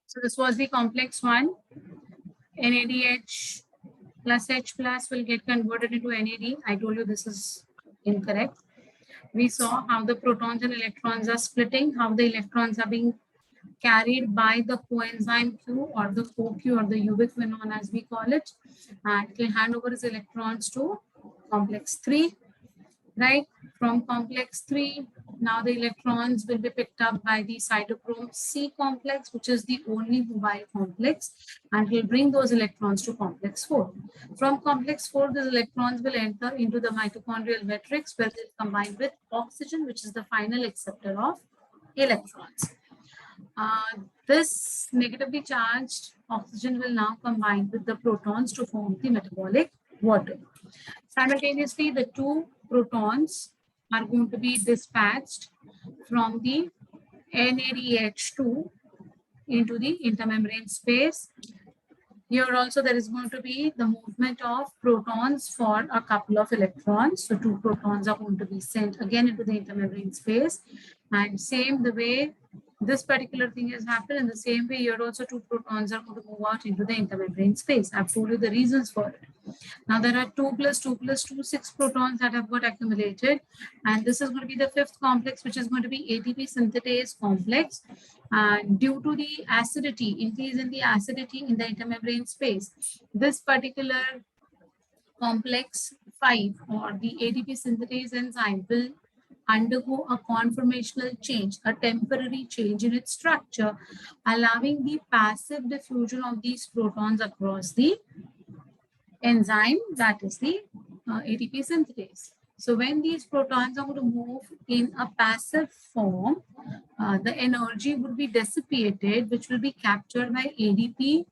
So this was the complex one. NADH plus H plus will get converted into NAD. I told you this is incorrect. We saw how the protons and electrons are splitting, how the electrons are being carried by the coenzyme Q or the CoQ or the ubiquinone as we call it, and it will hand over its electrons to complex 3, right? From complex 3, now the electrons will be picked up by the cytochrome C complex, which is the only mobile complex, and will bring those electrons to complex 4. From complex 4, these electrons will enter into the mitochondrial matrix where they'll combine with oxygen, which is the final acceptor of electrons. This negatively charged oxygen will now combine with the protons to form the metabolic water. Simultaneously, the two protons are going to be dispatched from the NADH2 into the intermembrane space. Here also there is going to be the movement of protons for a couple of electrons. So 2 protons are going to be sent again into the intermembrane space. And same the way this particular thing has happened, in the same way here also 2 protons are going to move out into the intermembrane space. I've told you the reasons for it. Now there are 2 plus 2 plus 2, 6 protons that have got accumulated. And this is going to be the 5th complex, which is going to be ATP synthetase complex. And due to the acidity, increase in the acidity in the intermembrane space, this particular complex 5 or the ATP synthetase enzyme will undergo a conformational change, a temporary change in its structure, allowing the passive diffusion of these protons across the enzyme, that is the ATP synthetase. So when these protons are going to move in a passive form, the energy would be dissipated, which will be captured by ADP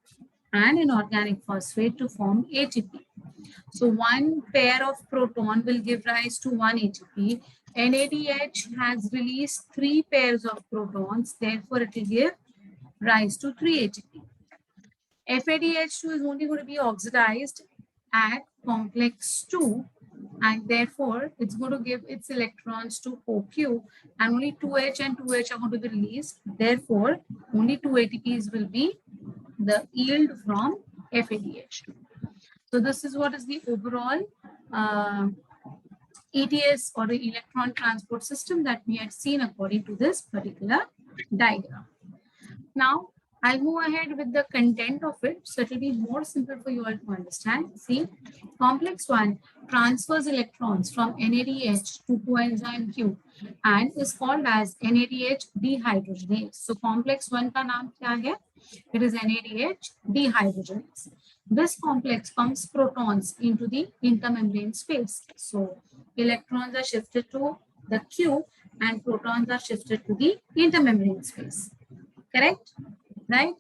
and an organic phosphate to form ATP. So one pair of proton will give rise to one ATP. NADH has released 3 pairs of protons, therefore it will give rise to 3 ATP. FADH2 is only going to be oxidized at complex 2, and therefore it's going to give its electrons to OQ, and only 2H and 2H are going to be released. Therefore, only 2 ATPs will be the yield from FADH2. So this is what is the overall ETS or the electron transport system that we had seen according to this particular diagram. Now, I'll move ahead with the content of it, so it will be more simple for you all to understand. See, complex 1 transfers electrons from NADH to coenzyme Q and is called as NADH dehydrogenase. So complex 1 का नाम क्या है? It is NADH dehydrogenase. This complex pumps protons into the intermembrane space. So electrons are shifted to the Q and protons are shifted to the intermembrane space. Correct? Right?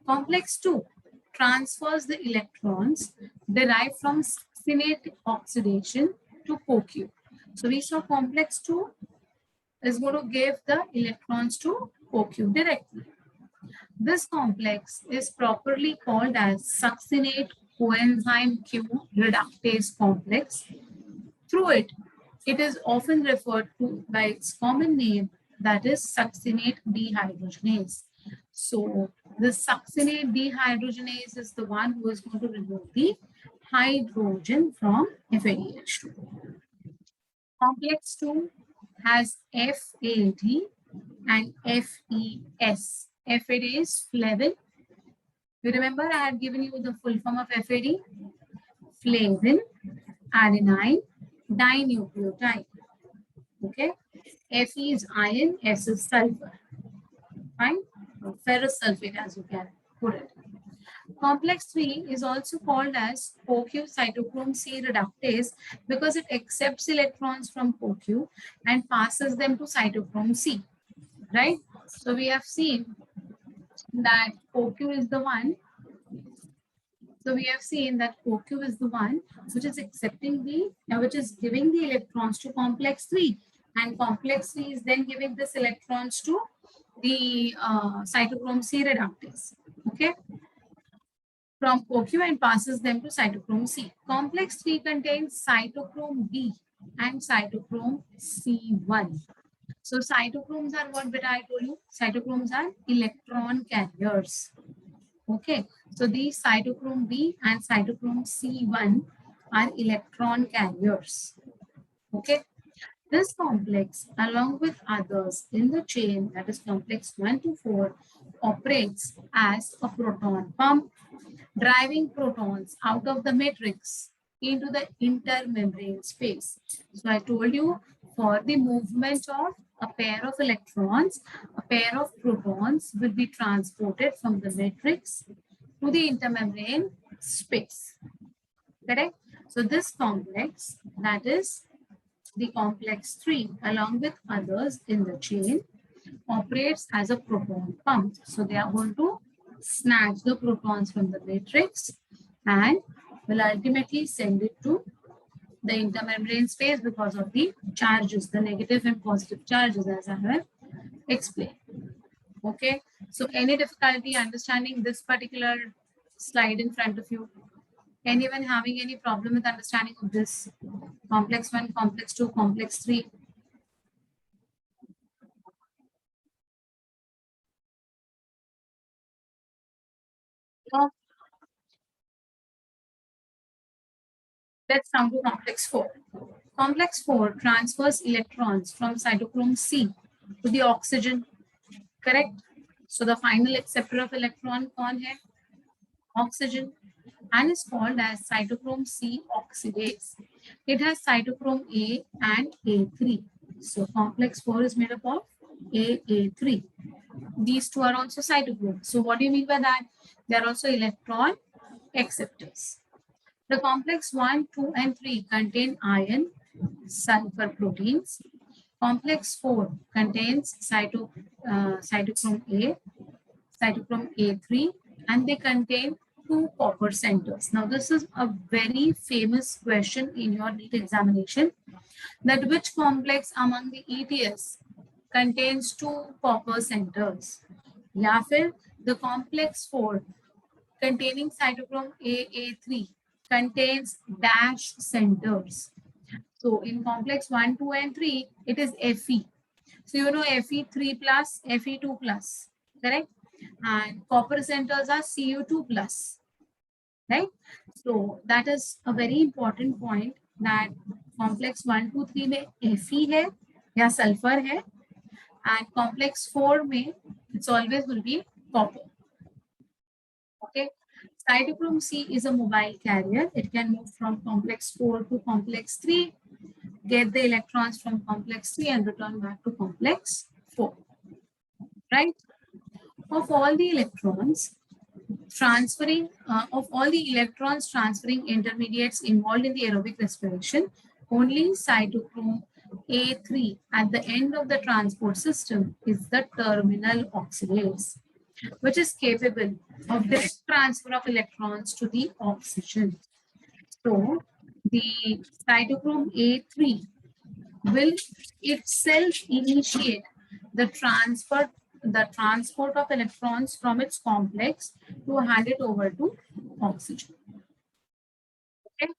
Complex 2 transfers the electrons derived from succinate oxidation to CoQ. So we saw complex 2 is going to give the electrons to CoQ directly. This complex is properly called as succinate coenzyme Q reductase complex. Through it, it is often referred to by its common name, that is succinate dehydrogenase. So the succinate dehydrogenase is the one who is going to remove the hydrogen from FADH2. Complex 2 has FAD and FES. FAD is flavin. You remember I had given you the full form of FAD? Flavin, adenine, dinucleotide. Okay. Fe is iron, S is sulfur. Fine. Or ferrous sulfate, as you can put it. Complex 3 is also called as CoQ cytochrome C reductase because it accepts electrons from CoQ and passes them to cytochrome C. Right? So we have seen that CoQ is the one. So we have seen that CoQ is the one which is accepting which is giving the electrons to complex 3, and complex 3 is then giving this electrons to the cytochrome C reductase. Okay. From CoQ and passes them to cytochrome C. Complex 3 contains cytochrome B and cytochrome C1. So cytochromes are what beta I told you? Cytochromes are electron carriers. Okay, so these cytochrome B and cytochrome C1 are electron carriers. Okay, this complex, along with others in the chain, that is complex 1 to 4, operates as a proton pump, driving protons out of the matrix into the intermembrane space. So I told you, for the movement of a pair of electrons, a pair of protons will be transported from the matrix to the intermembrane space. Correct? So this complex, that is the complex 3, along with others in the chain, operates as a proton pump. So they are going to snatch the protons from the matrix and will ultimately send it to the intermembrane space because of the charges, the negative and positive charges, as I have explained. Okay, so any difficulty understanding this particular slide in front of you? Anyone having any problem with understanding of this? Complex 1, complex 2, complex 3? No. Let's come to complex 4. Complex 4 transfers electrons from cytochrome C to the oxygen. Correct? So the final acceptor of electron कौन है? Oxygen, and is called as cytochrome C oxidase. It has cytochrome A and A3. So complex 4 is made up of A3. These two are also cytochrome. So what do you mean by that? They are also electron acceptors. The complex 1, 2, and 3 contain iron, sulfur proteins. Complex 4 contains cytochrome A, cytochrome A3, and they contain 2 copper centers. Now, this is a very famous question in your NEET examination, that which complex among the ETS contains 2 copper centers? या फिर the complex 4 containing cytochrome AA3 contains dash centers. So in complex 1, 2, and 3, it is Fe. So you know Fe3 plus, Fe2 plus, correct? And copper centers are Cu2 plus, right? So that is a very important point, that complex 1, 2, 3 में Fe है या sulfur है, and complex 4 में it's always will be copper. Okay. Cytochrome C is a mobile carrier. It can move from complex 4 to complex 3, get the electrons from complex 3 and return back to complex 4. Right? Of all the electrons transferring intermediates involved in the aerobic respiration, only cytochrome A3 at the end of the transport system is the terminal oxidase, which is capable of direct transfer of electrons to the oxygen. So the cytochrome A3 will itself initiate the transport of electrons from its complex to hand it over to oxygen. Okay.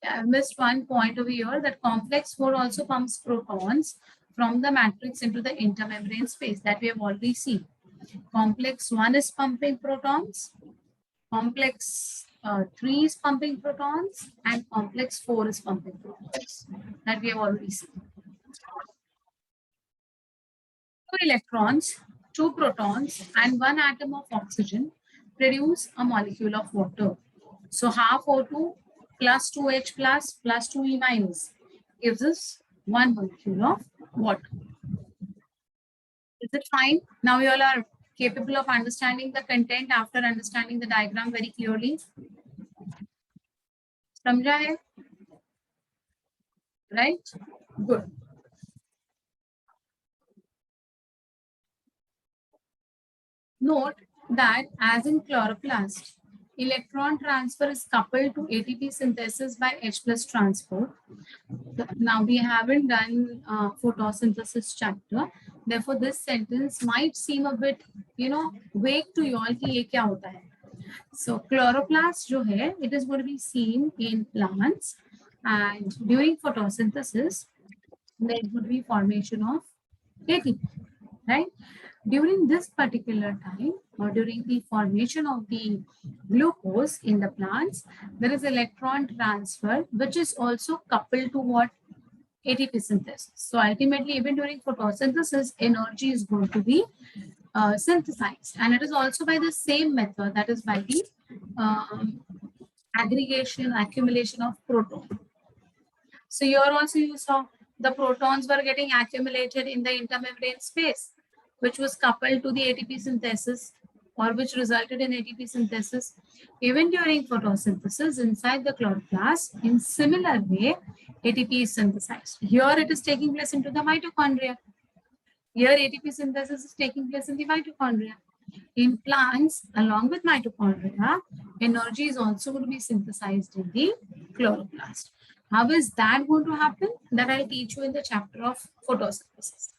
I missed one point over here, that complex 4 also pumps protons from the matrix into the intermembrane space, that we have already seen. Complex 1 is pumping protons, complex 3 is pumping protons, and complex 4 is pumping protons, that we have already seen. 2 electrons, 2 protons, and 1 atom of oxygen produce a molecule of water. So half O2 plus 2H plus 2E minus gives us 1 molecule of water. Is it fine? Now you all are capable of understanding the content after understanding the diagram very clearly. समझा है? Right? Good. Note that as in chloroplast, electron transfer is coupled to ATP synthesis by H plus transport. Now we haven't done photosynthesis chapter. Therefore, this sentence might seem a bit, vague to you all कि ये क्या होता है. So chloroplast जो है, it is going to be seen in plants, and during photosynthesis, there would be formation of ATP, right? During this particular time, or during the formation of the glucose in the plants, there is electron transfer, which is also coupled to what? ATP synthesis. So ultimately, even during photosynthesis, energy is going to be synthesized, and it is also by the same method, that is by the aggregation, accumulation of proton. So here also you saw the protons were getting accumulated in the intermembrane space, which was coupled to the ATP synthesis, or which resulted in ATP synthesis. Even during photosynthesis inside the chloroplast, in similar way, ATP is synthesized. Here it is taking place into the mitochondria. Here ATP synthesis is taking place in the mitochondria. In plants, along with mitochondria, energy is also going to be synthesized in the chloroplast. How is that going to happen? That I'll teach you in the chapter of photosynthesis.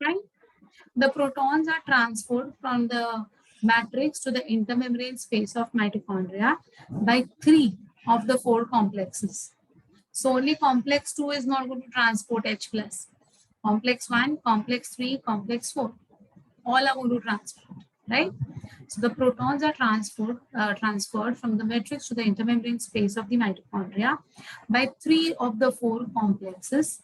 Right? The protons are transferred from the matrix to the intermembrane space of mitochondria by 3 of the 4 complexes. So only complex 2 is not going to transport H plus. Complex 1, complex 3, complex 4. All are going to transport, right? So the protons are transferred from the matrix to the intermembrane space of the mitochondria by 3 of the 4 complexes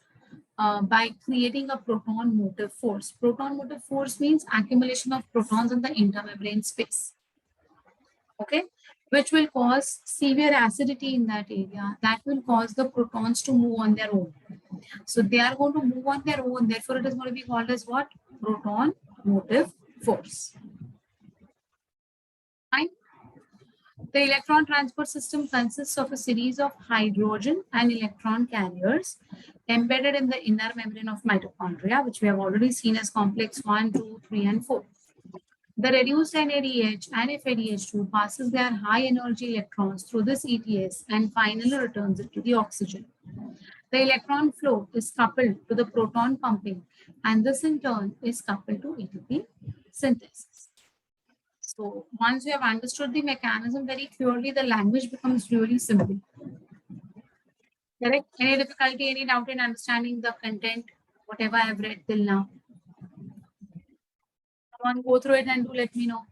by creating a proton motive force. Proton motive force means accumulation of protons in the intermembrane space. Okay, which will cause severe acidity in that area. That will cause the protons to move on their own. So they are going to move on their own. Therefore, it is going to be called as what? Proton motive force. Fine. The electron transport system consists of a series of hydrogen and electron carriers embedded in the inner membrane of mitochondria, which we have already seen as complex 1, 2, 3, and 4. The reduced NADH and FADH2 passes their high energy electrons through this ETS and finally returns it to the oxygen. The electron flow is coupled to the proton pumping, and this in turn is coupled to ATP synthesis. So once you have understood the mechanism very clearly, the language becomes really simple. Correct? Any difficulty, any doubt in understanding the content, whatever I have read till now? Come on, go through it and do let me know.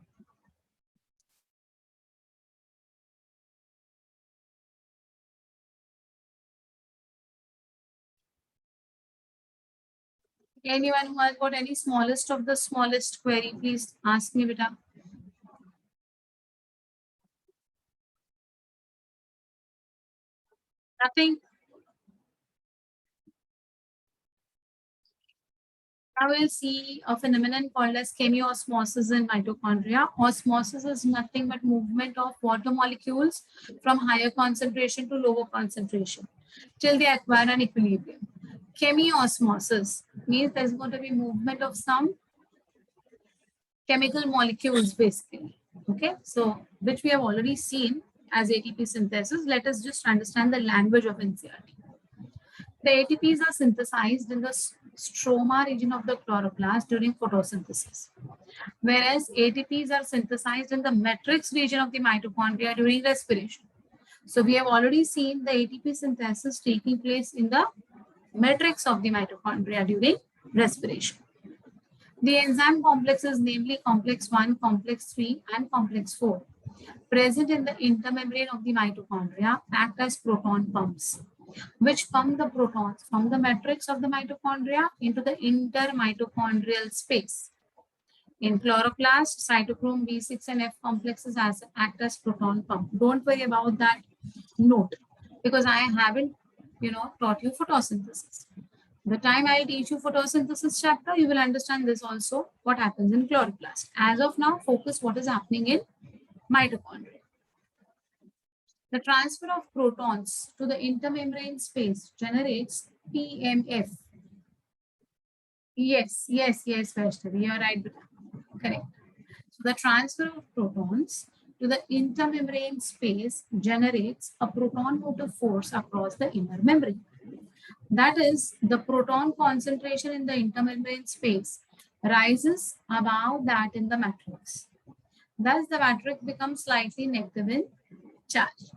Anyone who has got any smallest of the smallest query, please ask me, beta. Nothing. Now we'll see a phenomenon called as chemiosmosis in mitochondria. Osmosis is nothing but movement of water molecules from higher concentration to lower concentration till they acquire an equilibrium. Chemiosmosis means there's going to be movement of some chemical molecules basically. Okay, so which we have already seen as ATP synthesis. Let us just understand the language of NCERT. The ATPs are synthesized in the stroma region of the chloroplast during photosynthesis, whereas ATPs are synthesized in the matrix region of the mitochondria during respiration. So we have already seen the ATP synthesis taking place in the matrix of the mitochondria during respiration. The enzyme complexes, namely complex 1, complex 3, and complex 4, present in the intermembrane of the mitochondria, act as proton pumps, which pump the protons from the matrix of the mitochondria into the intermitochondrial space. In chloroplast, cytochrome B6 and F complexes act as proton pump. Don't worry about that note, because I haven't, taught you photosynthesis. The time I teach you photosynthesis chapter, you will understand this also, what happens in chloroplast. As of now, focus what is happening in mitochondria. The transfer of protons to the intermembrane space generates PMF. Yes, Vaishnavi, you're right. Correct. So the transfer of protons to the intermembrane space generates a proton motive force across the inner membrane. That is, the proton concentration in the intermembrane space rises above that in the matrix. Thus, the matrix becomes slightly negative in charge.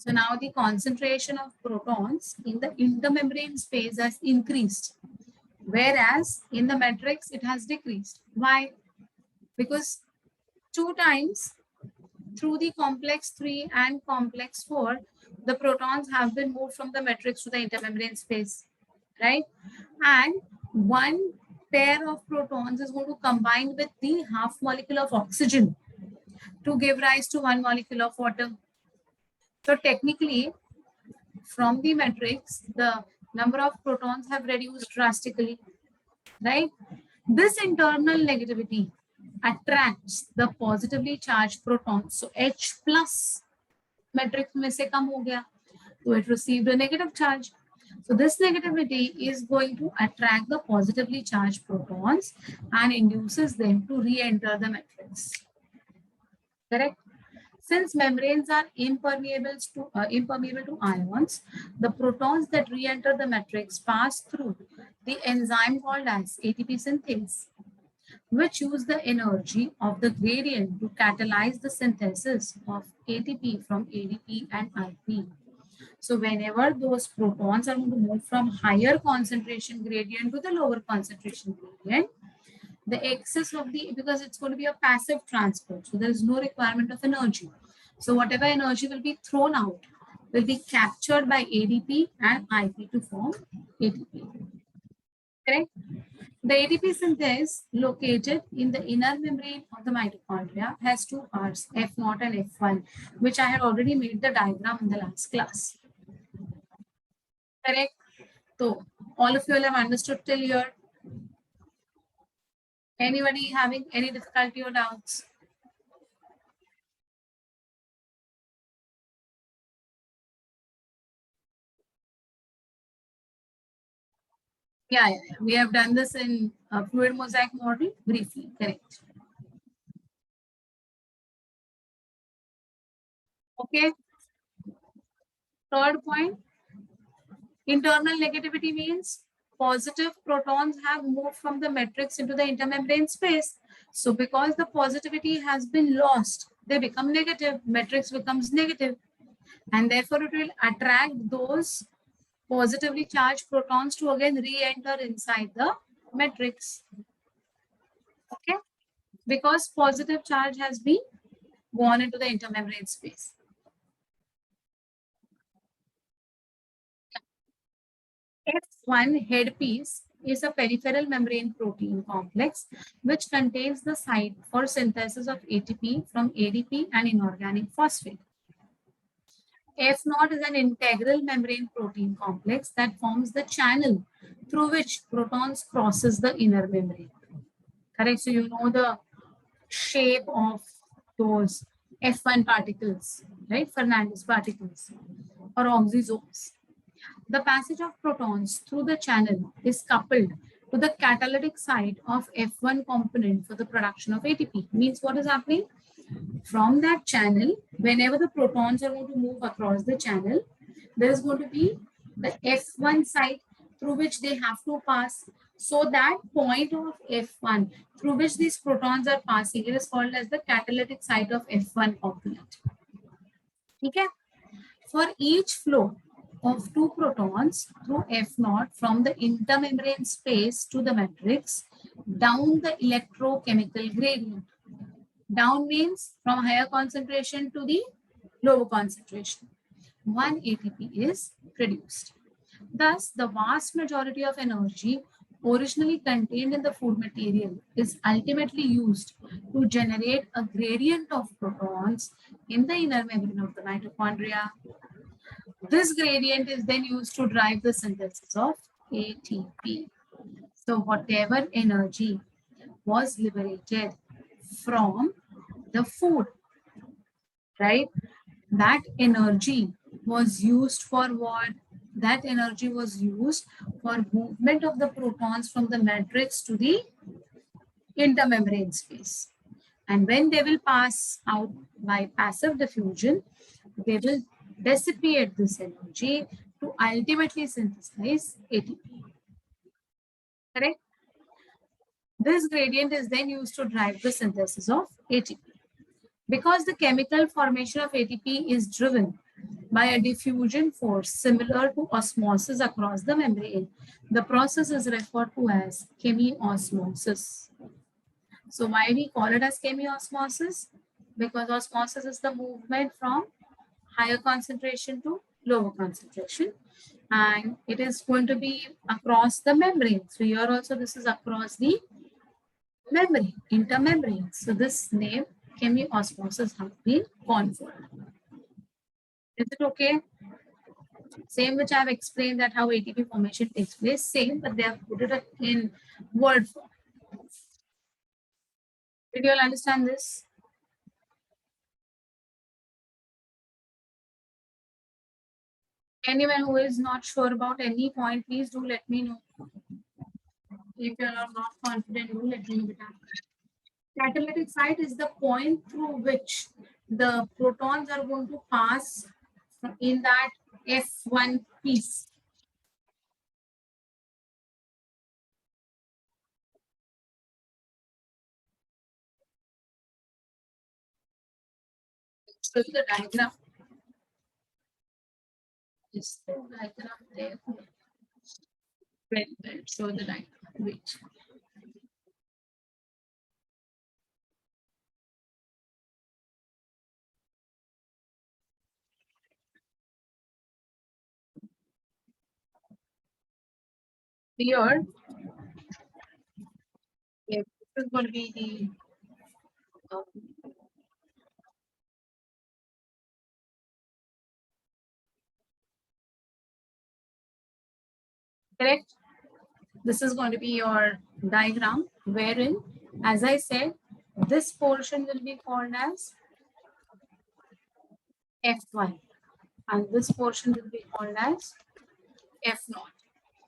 So now the concentration of protons in the intermembrane space has increased, whereas in the matrix it has decreased. Why? Because 2 times through the complex 3 and complex 4, the protons have been moved from the matrix to the intermembrane space, right? And one pair of protons is going to combine with the half molecule of oxygen to give rise to 1 molecule of water. So technically, from the matrix, the number of protons have reduced drastically, right? This internal negativity attracts the positively charged protons. So H plus matrix में से कम हो गया, so it received a negative charge. So this negativity is going to attract the positively charged protons and induces them to re-enter the matrix. Correct? Since membranes are impermeable to ions, the protons that re-enter the matrix pass through the enzyme called as ATP synthase, which use the energy of the gradient to catalyze the synthesis of ATP from ADP and IP. So whenever those protons are going to move from higher concentration gradient to the lower concentration gradient, the excess of the, because it's going to be a passive transport, so there is no requirement of energy. So whatever energy will be thrown out will be captured by ADP and IP to form ATP. Correct? The ATP synthase located in the inner membrane of the mitochondria has 2 parts, F0 and F1, which I had already made the diagram in the last class. Correct? So all of you will have understood till here. Anybody having any difficulty or doubts? Yeah. We have done this in fluid mosaic model briefly. Correct. Okay. Third point, internal negativity means positive protons have moved from the matrix into the intermembrane space. So because the positivity has been lost, they become negative, matrix becomes negative, and therefore it will attract those positively charged protons to again re-enter inside the matrix. Okay, because positive charge has been gone into the intermembrane space. F1 headpiece is a peripheral membrane protein complex which contains the site for synthesis of ATP from ADP and inorganic phosphate. F0 is an integral membrane protein complex that forms the channel through which protons crosses the inner membrane. Correct? So you know the shape of those F1 particles, right? Fernandez particles or oxysomes. The passage of protons through the channel is coupled to the catalytic site of F1 component for the production of ATP. Means what is happening? From that channel, whenever the protons are going to move across the channel, there is going to be the F1 site through which they have to pass. So that point of F1 through which these protons are passing, it is called as the catalytic site of F1 component. Okay? For each flow of 2 protons through F0 from the intermembrane space to the matrix, down the electrochemical gradient. Down means from higher concentration to the lower concentration. 1 ATP is produced. Thus, the vast majority of energy originally contained in the food material is ultimately used to generate a gradient of protons in the inner membrane of the mitochondria. This gradient is then used to drive the synthesis of ATP. So whatever energy was liberated from the food, right? That energy was used for what? That energy was used for movement of the protons from the matrix to the intermembrane space. And when they will pass out by passive diffusion, they will dissipate this energy to ultimately synthesize ATP. Correct? This gradient is then used to drive the synthesis of ATP. Because the chemical formation of ATP is driven by a diffusion force similar to osmosis across the membrane. The process is referred to as chemiosmosis. So why we call it as chemiosmosis? Because osmosis is the movement from higher concentration to lower concentration, and it is going to be across the membrane. So here also this is across the membrane, intermembrane. So this name chemiosmosis has been conferred. Is it okay? Same which I have explained that how ATP formation takes place, same, but they have put it in word form. Did you all understand this? Anyone who is not sure about any point, please do let me know. If you are not confident, do let me know. Catalytic site is the point through which the protons are going to pass in that F1 piece. So the diagram is the diagram there. Very well. Show the diagram. Wait. Here, yeah, this is going to be the correct. This is going to be your diagram wherein, as I said, this portion will be called as F1 and this portion will be called as F0.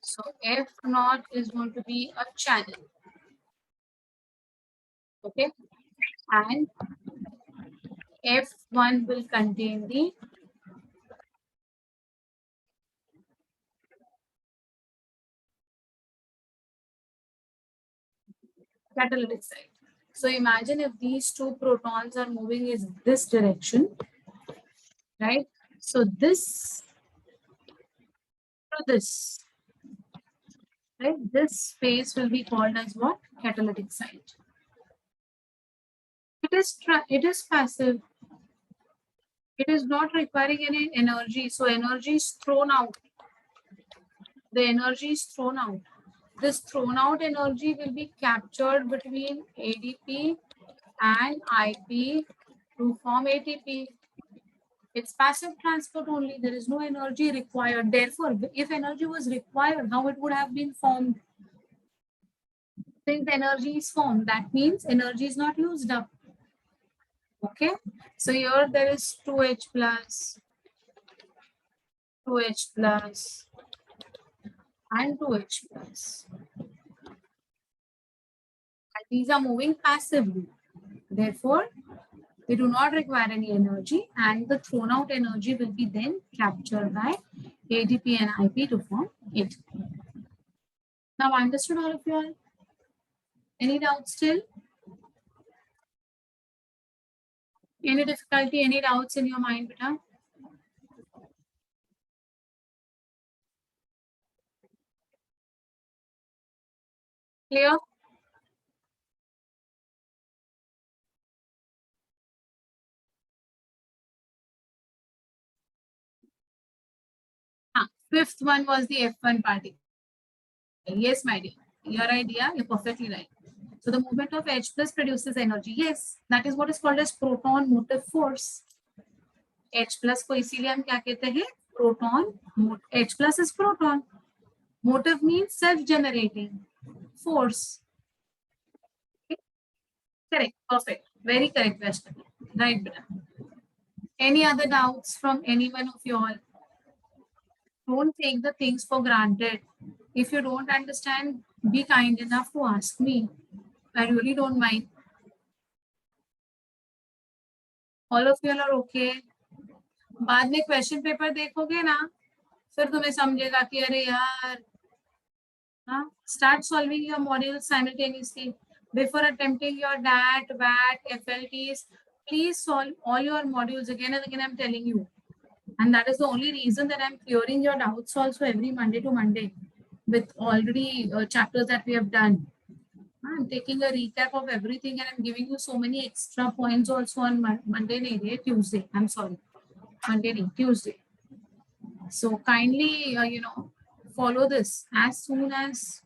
So F0 is going to be a channel. Okay. And F1 will contain the catalytic site. So imagine if these two protons are moving in this direction, right? So this to this, right? This space will be called as what? Catalytic site. It is passive. It is not requiring any energy. So energy is thrown out. The energy is thrown out. This thrown out energy will be captured between ADP and IP to form ATP. It's passive transport only. There is no energy required. Therefore, if energy was required, how it would have been formed? Since energy is formed, that means energy is not used up. Okay. So here there is 2H plus, 2H plus, and 2H plus. And these are moving passively. Therefore, they do not require any energy, and the thrown out energy will be then captured by ADP and IP to form ATP. Now, understood all of you all? Any doubts still? Any difficulty, any doubts in your mind, beta? Clear? Fifth one was the F1 particle. Yes, my dear. Your idea, you're perfectly right. So the movement of H plus produces energy. Yes, that is what is called as proton motive force. H plus को इसीलिए हम क्या कहते हैं? Proton. H plus is proton. Motive means self-generating force. Okay. Correct. Perfect. Very correct, Vaishnavi. Right, beta. Any other doubts from anyone of you all? Don't take the things for granted. If you don't understand, be kind enough to ask me. I really don't mind. All of you are okay. बाद में question paper देखोगे ना, फिर तुम्हें समझेगा कि अरे यार, हाँ, start solving your modules simultaneously before attempting your DAT, VAT, FLTs. Please solve all your modules again and again. I'm telling you, And that is the only reason that I'm clearing your doubts also every Monday to Monday with already chapters that we have done. I'm taking a recap of everything and I'm giving you so many extra points also on Monday, Tuesday. I'm sorry, Tuesday. So kindly, follow this. As soon as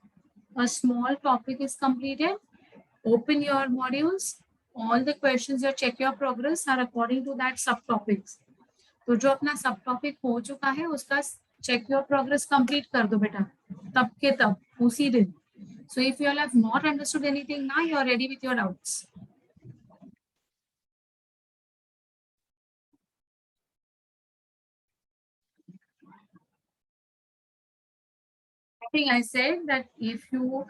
a small topic is completed, open your modules. All the questions, you check your progress are according to that subtopics. तो जो अपना सब topic हो चुका है उसका check your progress complete कर दो बेटा, तब के तब उसी दिन. So if you all have not understood anything now, you are ready with your doubts. I think I said that if you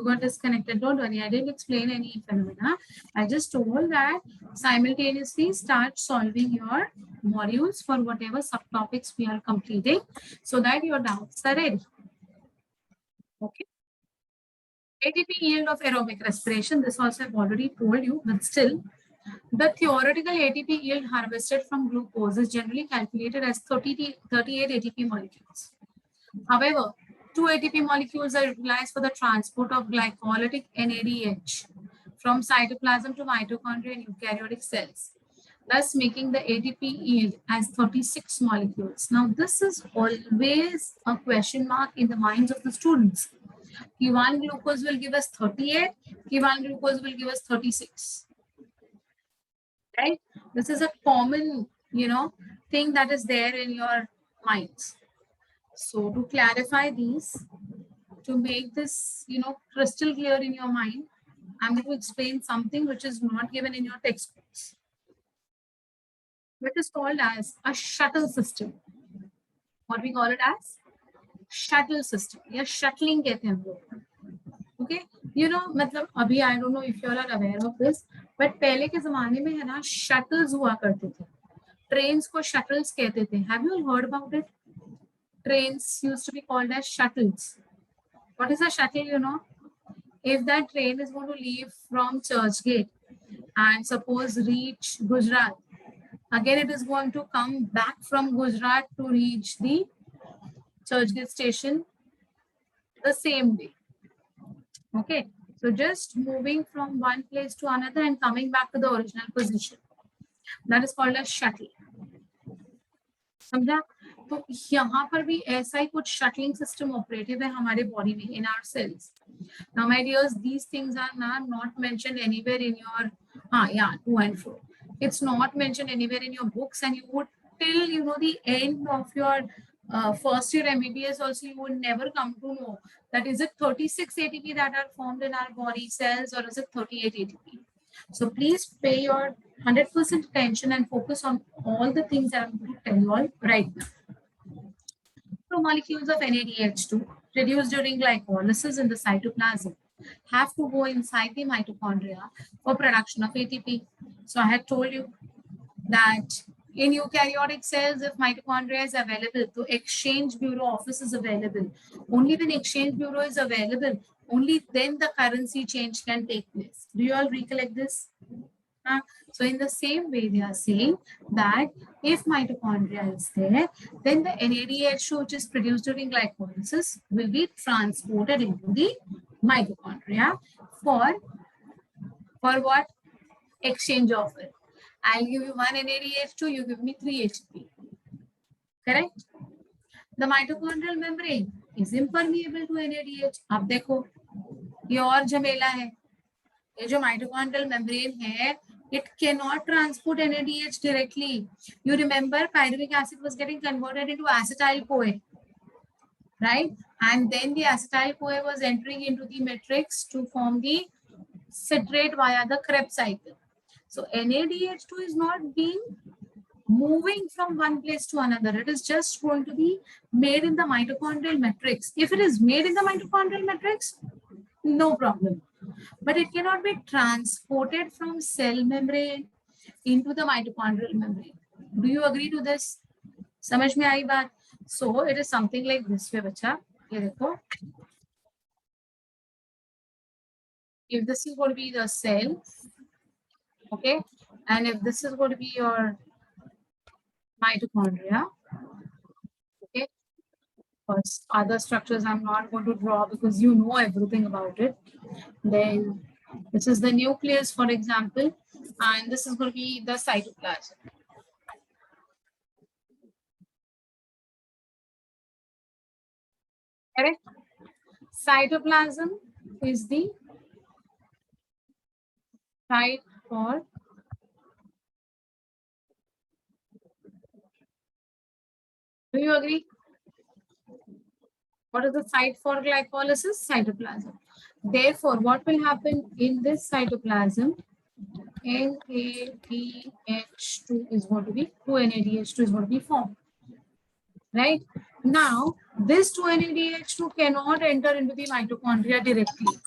got disconnected, don't worry. I didn't explain any phenomena. I just told that simultaneously start solving your modules for whatever subtopics we are completing, so that your doubts are ready. Okay. ATP yield of aerobic respiration. This also I've already told you, but still, the theoretical ATP yield harvested from glucose is generally calculated as 38 ATP molecules. However, 2 ATP molecules are utilized for the transport of glycolytic NADH from cytoplasm to mitochondria in eukaryotic cells, thus making the ATP yield as 36 molecules. Now, this is always a question mark in the minds of the students. One glucose will give us 38, one glucose will give us 36. Right? This is a common, thing that is there in your minds. So to clarify these, to make this, crystal clear in your mind, I'm going to explain something which is not given in your textbooks, which is called as a shuttle system. What we call it as shuttle system. Yeah, shuttling कहते हैं हम लोग. Okay, मतलब अभी I don't know if you all are aware of this, but पहले के जमाने में है ना shuttles हुआ करते थे. Trains को shuttles कहते थे. Have you all heard about it? Trains used to be called as shuttles. What is a shuttle? If that train is going to leave from Churchgate and suppose reach Gujarat, again it is going to come back from Gujarat to reach the Churchgate station the same day. Okay, so just moving from one place to another and coming back to the original position. That is called a shuttle. समझा? तो यहाँ पर भी ऐसा ही कुछ shuttling system operative है हमारे body में, in our cells. Now my dears, these things are not mentioned anywhere in your to and fro. It's not mentioned anywhere in your books, and you would till the end of your first year MBBS also you would never come to know that is it 36 ATP that are formed in our body cells or is it 38 ATP. So please pay your 100% attention and focus on all the things that I'm going to tell you all right now. So molecules of NADH2 produced during glycolysis in the cytoplasm have to go inside the mitochondria for production of ATP. So I had told you that in eukaryotic cells, if mitochondria is available, so exchange bureau office is available. Only when exchange bureau is available, only then the currency change can take place. Do you all recollect this? So in the same way, they are saying that if mitochondria is there, then the NADH2 which is produced during glycolysis will be transported into the mitochondria for what? Exchange of it. I'll give you one NADH2, you give me 3 ATP. Correct? The mitochondrial membrane is impermeable to NADH. अब देखो ये और झमेला है. ये जो mitochondrial membrane है, it cannot transport NADH directly. You remember pyruvic acid was getting converted into acetyl-CoA, right? And then the acetyl-CoA was entering into the matrix to form the citrate via the Krebs cycle. So NADH2 is not being moving from one place to another. It is just going to be made in the mitochondrial matrix. If it is made in the mitochondrial matrix, no problem. But it cannot be transported from cell membrane into the mitochondrial membrane. Do you agree to this? समझ में आई बात? So it is something like this way, बच्चा. ये देखो. If this is going to be the cell, okay, and if this is going to be your mitochondria, course, other structures I'm not going to draw because you know everything about it. Then this is the nucleus, for example, and this is going to be the cytoplasm. Correct? Cytoplasm is the site for do you agree? What is the site for glycolysis? Cytoplasm. Therefore, what will happen in this cytoplasm? NADH2 is going to be 2-NADH2 is going to be formed. Right? Now, this 2-NADH2 cannot enter into the mitochondria directly.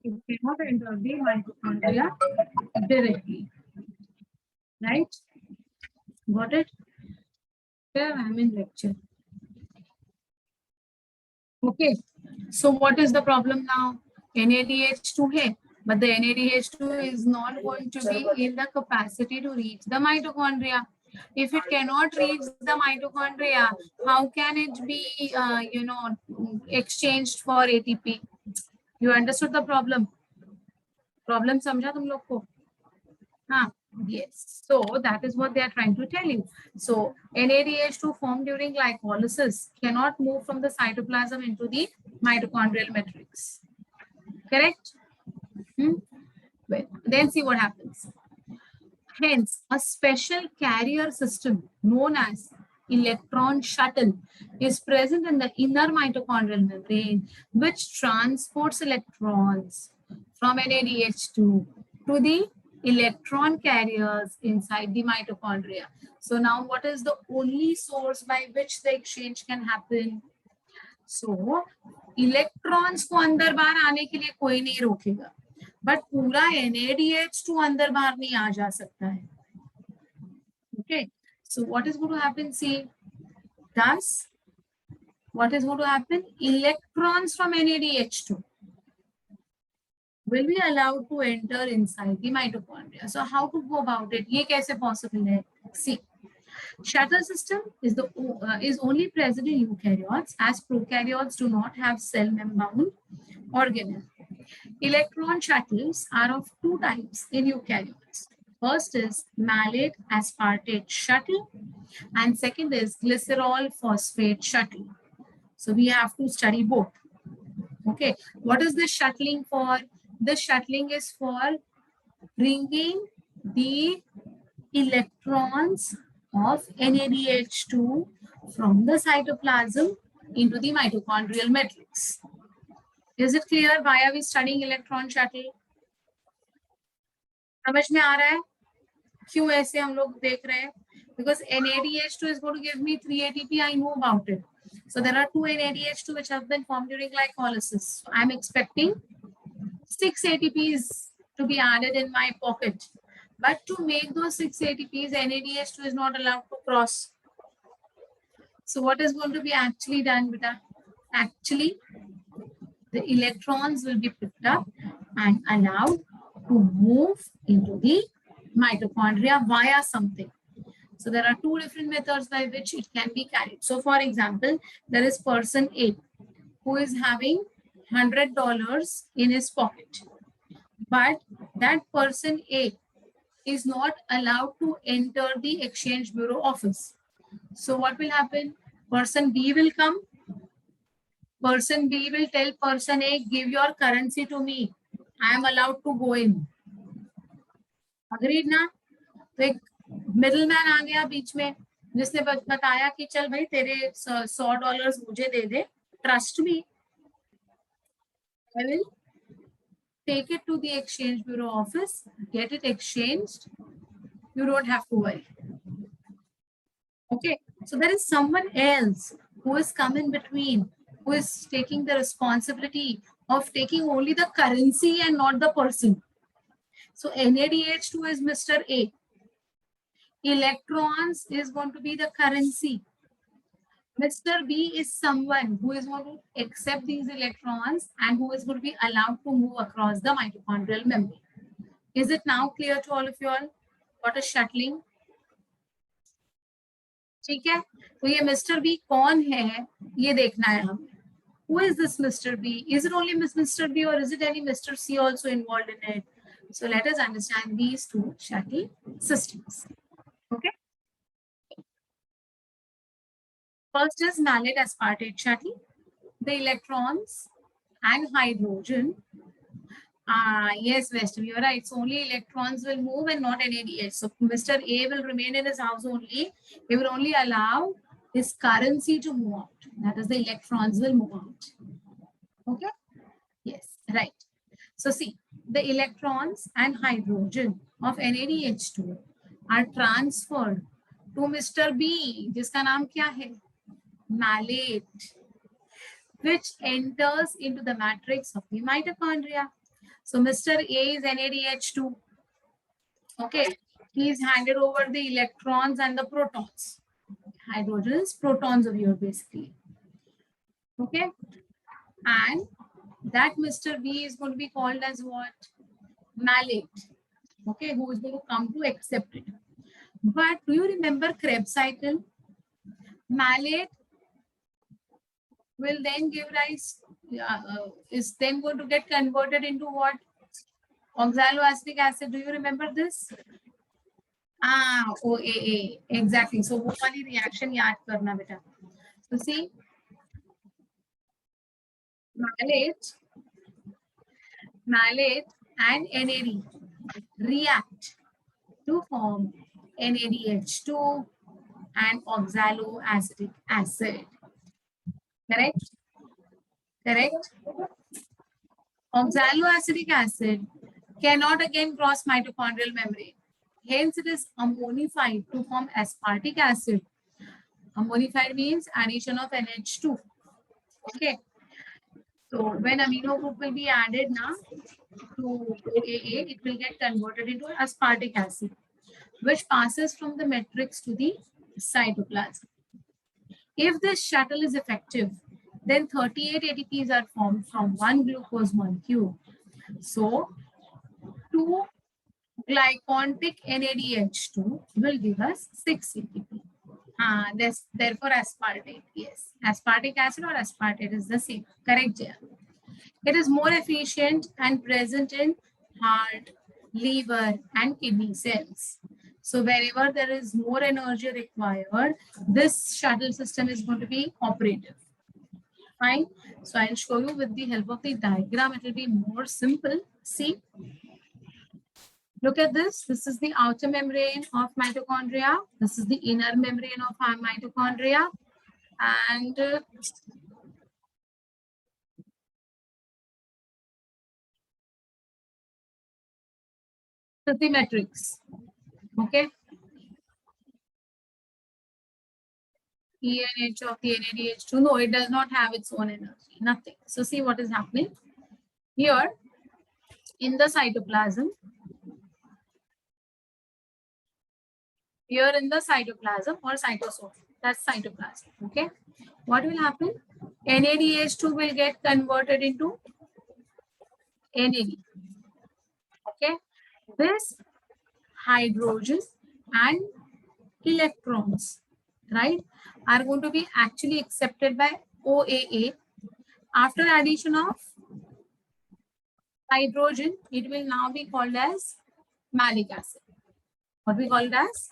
It cannot enter the mitochondria directly. Right? Got it? Here I am in lecture. Okay. So what is the problem now? NADH2 hai, but the NADH2 is not going to be in the capacity to reach the mitochondria. If it cannot reach the mitochondria, how can it be, exchanged for ATP? You understood the problem? Problem समझा तुम लोग को? हाँ. Yes. So that is what they are trying to tell you. So NADH2 formed during glycolysis cannot move from the cytoplasm into the mitochondrial matrix. Correct? Well, then see what happens. Hence, a special carrier system known as electron shuttle is present in the inner mitochondrial membrane, which transports electrons from NADH2 to the electron carriers inside the mitochondria. So now what is the only source by which the exchange can happen? So electrons को अंदर बाहर आने के लिए कोई नहीं रोकेगा, but पूरा NADH2 अंदर बाहर नहीं आ जा सकता है. Okay, so what is going to happen? See, thus what is going to happen? Electrons from NADH2 will be allowed to enter inside the mitochondria. So how to go about it? ये कैसे possible है? See, shuttle system is only present in eukaryotes, as prokaryotes do not have cell membrane organelle. Electron shuttles are of two types in eukaryotes. First is malate aspartate shuttle, and second is glycerol phosphate shuttle. So we have to study both. Okay, what is this shuttling for? This shuttling is for bringing the electrons of NADH2 from the cytoplasm into the mitochondrial matrix. Is it clear why are we studying electron shuttle? समझ में आ रहा है क्यों ऐसे हम लोग देख रहे हैं? Because NADH2 is going to give me 3 ATP. I know about it. So there are 2 NADH2 which have been formed during glycolysis. So I'm expecting 6 ATPs to be added in my pocket. But to make those 6 ATPs, NADH2 is not allowed to cross. So what is going to be actually done, beta? Actually, the electrons will be picked up and allowed to move into the mitochondria via something. So there are two different methods by which it can be carried. So for example, there is person A who is having $100 in his pocket, but that person A is not allowed to enter the exchange bureau office. So what will happen? Person B will come. Person B will tell person A, give your currency to me. I am allowed to go in. Agreed ना? तो एक middleman आ गया बीच में जिसने बताया कि चल भाई तेरे $100 मुझे दे दे. Trust me, I will take it to the exchange bureau office, get it exchanged. You don't have to worry. Okay, so there is someone else who is come in between, who is taking the responsibility of taking only the currency and not the person. So NADH2 is Mr. A. Electrons is going to be the currency. Mr. B is someone who is going to accept these electrons and who is going to be allowed to move across the mitochondrial membrane. Is it now clear to all of you all what is shuttling? ठीक है, तो ये mister B कौन है ये देखना है हमें. Who is this Mr. B? Is it only Mr. B or is it any Mr. C also involved in it? So let us understand these two shuttle systems. Okay. First is malate aspartate shuttle. The electrons and hydrogen. Yes, Weston, you're right. So only electrons will move and not NADH. So Mr. A will remain in his house only. He will only allow his currency to move out. That is, the electrons will move out. Okay? Yes, right. So see, the electrons and hydrogen of NADH2 are transferred to Mr. B, जिसका नाम क्या है? Malate, which enters into the matrix of the mitochondria. So Mr. A is NADH2. Okay, he is handed over the electrons and the protons. Hydrogen is protons of yours basically. Okay, and that Mr. B is going to be called as what? Malate. Okay, who is going to come to accept it. But do you remember Krebs cycle? Malate will then give rise, is then going to get converted into what? Oxaloacetic acid. Do you remember this? OAA. Exactly. So वो वाली reaction याद करना बेटा. So see, malate and NAD react to form NADH2 and oxaloacetic acid. Correct? Correct? Oxaloacetic acid cannot again cross mitochondrial membrane. Hence, it is ammonified to form aspartic acid. Ammonified means addition of NH2. Okay. So when amino group will be added now to OAA, it will get converted into aspartic acid, which passes from the matrix to the cytoplasm. If this shuttle is effective, then 38 ATPs are formed from one glucose molecule. So 2 glycontic NADH2 will give us 6 ATP. Therefore aspartate. Yes, aspartic acid or aspartate is the same. Correct, Jaya. It is more efficient and present in heart, liver, and kidney cells. So wherever there is more energy required, this shuttle system is going to be operative. Fine. So I'll show you with the help of the diagram. It will be more simple. See. Look at this. This is the outer membrane of mitochondria. This is the inner membrane of our mitochondria. And the matrix. Okay. ENH of the NADH2. No, it does not have its own energy. Nothing. So see what is happening. Here in the cytoplasm. Here in the cytoplasm or cytosol. That's cytoplasm. Okay. What will happen? NADH2 will get converted into NAD. Okay. This hydrogen and electrons, right, are going to be actually accepted by OAA. After addition of hydrogen, it will now be called as malic acid. What we call it as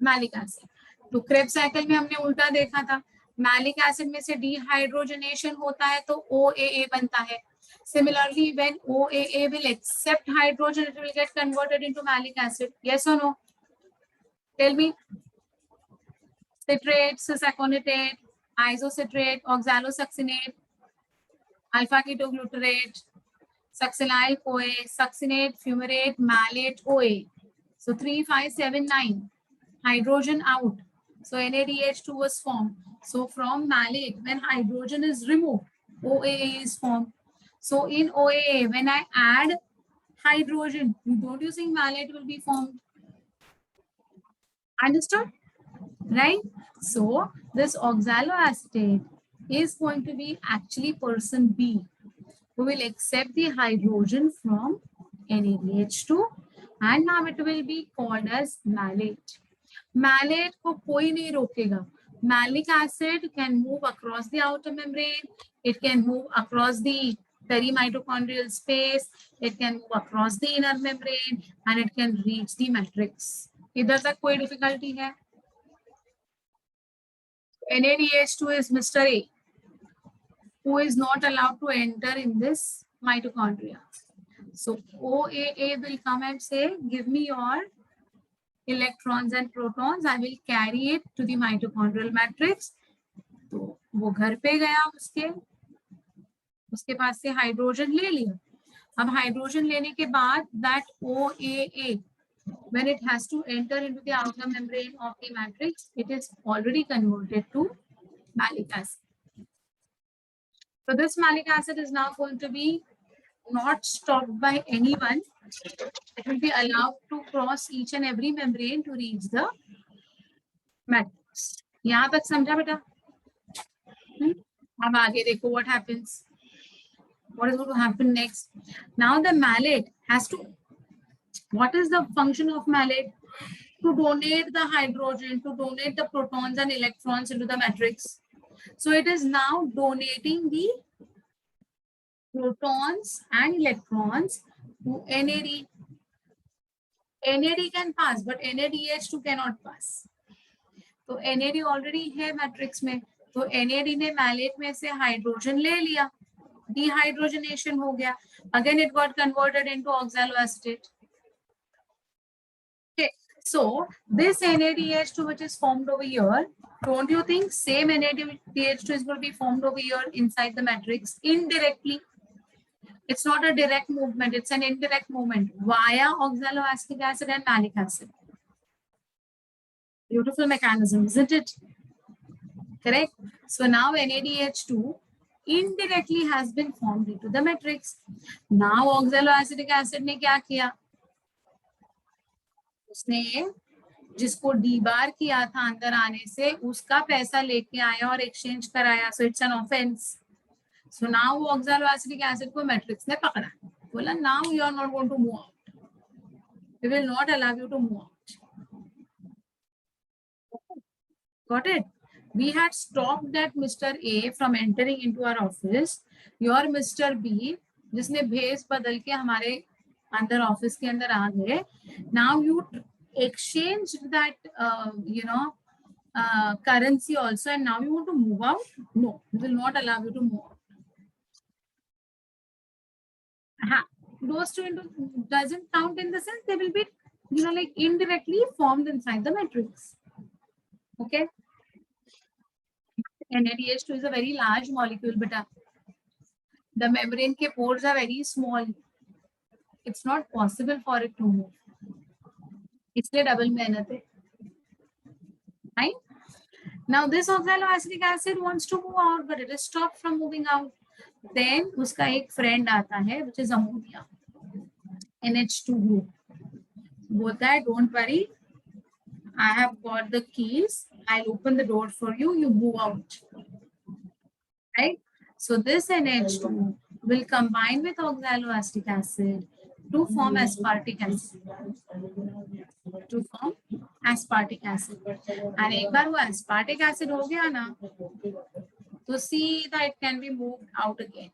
malic acid. तो Krebs cycle में हमने उल्टा देखा था. Malic acid में से dehydrogenation होता है तो OAA बनता है. Similarly, when OAA will accept hydrogen, it will get converted into malic acid. Yes or no? Tell me. Citrate, cis-aconitate, isocitrate, oxalosuccinate, alpha-ketoglutarate, succinyl-CoA, succinate, fumarate, malate, OA. So 3, 5, 7, 9. Hydrogen out. So NADH2 was formed. So from malate, when hydrogen is removed, OAA is formed. So in OAA, when I add hydrogen, without using malate will be formed. Understood? Right? So this oxaloacetate is going to be actually person B who will accept the hydrogen from NADH2 and now it will be called as malate. Malate को कोई नहीं रोकेगा. Malic acid can move across the outer membrane. It can move across the perimitochondrial space. It can move across the inner membrane and it can reach the matrix. इधर तक कोई difficulty है? NADH2 is Mr. A, who is not allowed to enter in this mitochondria. So OAA will come and say, give me your electrons and protons. I will carry it to the mitochondrial matrix. तो वो घर पे गया, उसके पास से hydrogen ले लिया. अब हाइड्रोजन लेने के बाद that OAA, when it has to enter into the outer membrane of the matrix, it is already converted to malic acid. So this malic acid is now going to be not stopped by anyone. It will be allowed to cross each and every membrane to reach the matrix. यहाँ तक समझा बेटा? अब आगे देखो what happens. What is going to happen next? Now the malate has to. What is the function of malate? To donate the hydrogen, to donate the protons and electrons into the matrix. So it is now donating the protons and electrons to NAD. NAD can pass, but NADH2 cannot pass. तो NAD already है matrix में, तो NAD ने malate में से hydrogen ले लिया, dehydrogenation हो गया. Again it got converted into oxaloacetate. Okay, so this NADH2 which is formed over here, don't you think same NADH2 is going to be formed over here inside the matrix indirectly? It's not a direct movement, it's an indirect movement via oxaloacetic acid and malic acid. Beautiful mechanism, isn't it? Correct? So now NADH2 indirectly has been formed into the matrix. Now oxaloacetic acid ने क्या किया? उसने जिसको debar किया था अंदर आने से, उसका पैसा लेके आया और एक्सचेंज कराया. So it's an offense. So now oxaloacetic acid को matrix ने पकड़ा, बोला now you are not going to move out. We will not allow you to move out. Got it? We had stopped that Mr. A from entering into our office. Your Mr. B, जिसने भेस बदल के हमारे अंदर office के अंदर आ गए. Now you exchange that currency also, and now you want to move out? No, we will not allow you to move out. Those two doesn't count in the sense they will be like indirectly formed inside the matrix. Okay. NADH2 is a very large molecule, but the membrane ke pores are very small. It's not possible for it to move. इसलिए double मेहनत है. Right? Now this oxaloacetic acid wants to move out, but it is stopped from moving out. Then उसका एक friend आता है, which is ammonia, NH2 group. बोलता है, don't worry, I have got the keys. I'll open the door for you. You move out. Right? So this NH2 will combine with oxaloacetic acid to form aspartic acid. To form aspartic acid. And एक बार वो aspartic acid हो गया ना, तो see that it can be moved out again.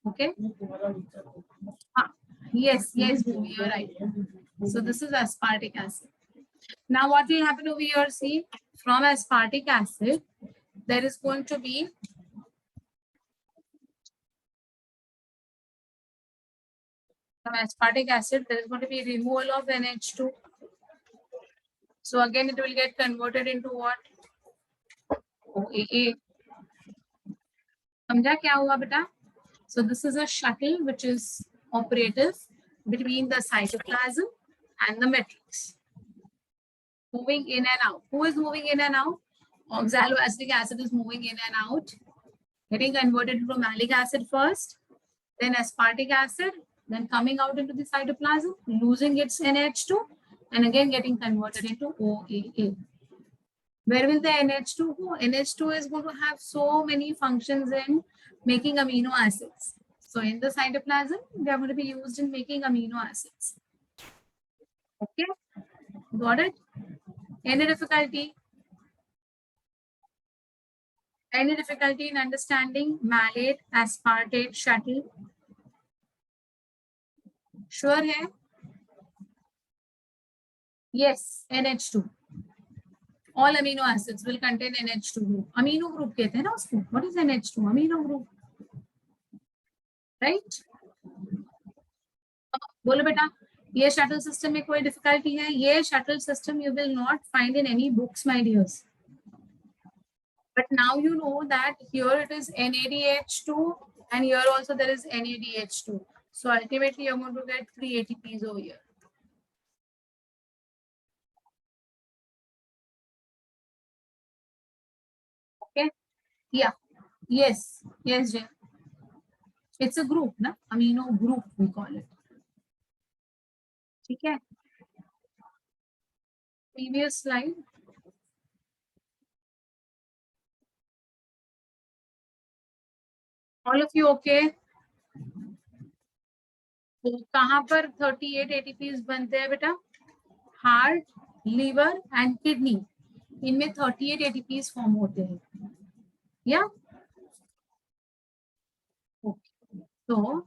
Okay? Yes, you're right. So this is aspartic acid. Now what will happen over here? See, from aspartic acid, there is going to be removal of NH2. So again, it will get converted into what? OAA. समझा क्या हुआ बेटा? So this is a shuttle which is operative between the cytoplasm and the matrix. Moving in and out. Who is moving in and out? Oxaloacetic acid is moving in and out, getting converted into malic acid first, then aspartic acid, then coming out into the cytoplasm, losing its NH2, and again getting converted into OAA. Where will the NH2 go? NH2 is going to have so many functions in making amino acids. So in the cytoplasm, they are going to be used in making amino acids. Okay, got it? Any difficulty? Any difficulty in understanding malate, aspartate, shuttle? Sure है? Yes, NH2. All amino acids will contain NH2 group. Amino group कहते हैं ना उसको. What is NH2? Amino group. Right? बोलो बेटा. ये shuttle system में कोई difficulty है? ये shuttle system you will not find in any books, my dears. But now you know that here it is NADH2 and here also there is NADH2. So ultimately you're going to get 3 ATPs over here. Okay. Yeah. Yes. Yes, Jay. It's a group, na? Amino group we call it. Okay. Previous slide. All of you okay? तो कहाँ पर 38 ATPs बनते हैं बेटा? Heart, liver and kidney, इनमें 38 ATPs form होते हैं. या so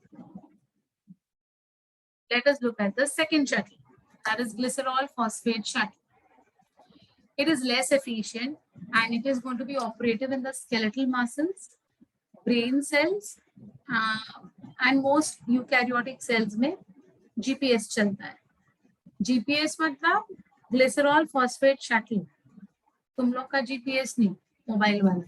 let us look at the second shuttle, that is glycerol phosphate shuttle. It is less efficient and it is going to be operative in the skeletal muscles, brain cells and most eukaryotic cells में GPS चलता है. GPS मतलब glycerol phosphate shuttle. तुम लोग का GPS नहीं, mobile वाला.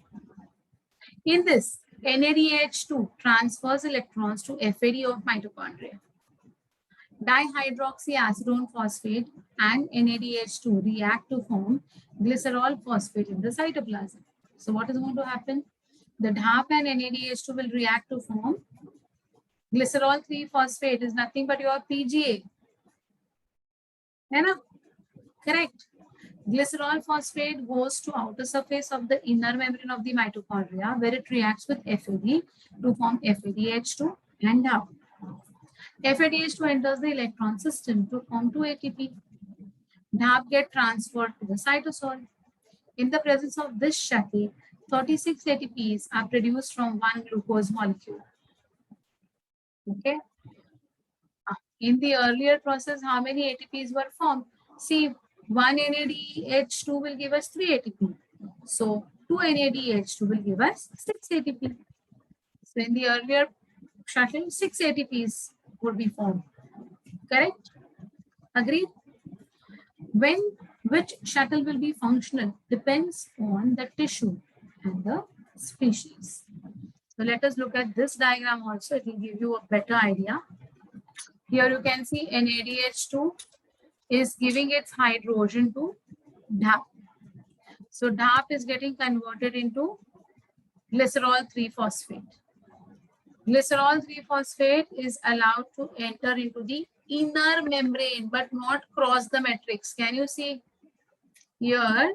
In this, NADH2 transfers electrons to FAD of mitochondria. Dihydroxyacetone phosphate and NADH2 react to form glycerol phosphate in the cytoplasm. So what is going to happen? The DHAP and NADH2 will react to form glycerol 3-phosphate is nothing but your PGA. है ना? Correct. Glycerol phosphate goes to outer surface of the inner membrane of the mitochondria where it reacts with FAD to form FADH2 and DHAP. FADH2 enters the electron system to form 2 ATP. DHAP get transferred to the cytosol. In the presence of this shuttle, 36 ATPs are produced from one glucose molecule. Okay. In the earlier process, how many ATPs were formed? See, 1 NADH2 will give us 3 ATP. So 2 NADH2 will give us 6 ATP. So in the earlier shuttle, 6 ATPs would be formed. Correct? Agreed? Which shuttle will be functional depends on the tissue and the species. So let us look at this diagram also. It will give you a better idea. Here you can see NADH2 is giving its hydrogen to DHAP. So DHAP is getting converted into glycerol 3-phosphate. Glycerol 3-phosphate is allowed to enter into the inner membrane but not cross the matrix. Can you see? Here,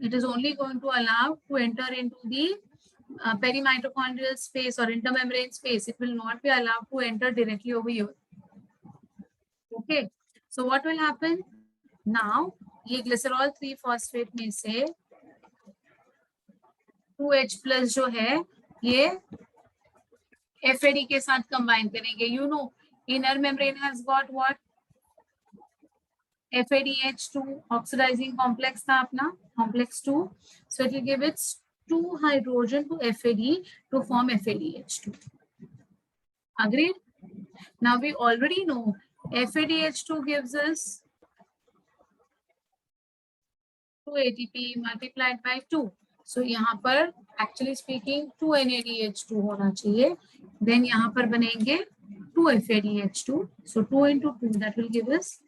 it is only going to allow to enter into the perimitochondrial space or intermembrane space. It will not be allowed to enter directly over here. Okay. So what will happen? Now, ये glycerol 3-phosphate में से 2H plus जो है, ये FAD के साथ combine करेंगे. You know, inner membrane has got what? FADH2 oxidizing complex था अपना, complex 2. So it will give its 2 hydrogen to FAD to form FADH2. Agreed? Now we already know FADH2 gives us 2 ATP multiplied by 2. So यहाँ पर actually speaking 2 NADH2 होना चाहिए. Then यहाँ पर बनेंगे 2 FADH2. So 2 into 2 that will give us.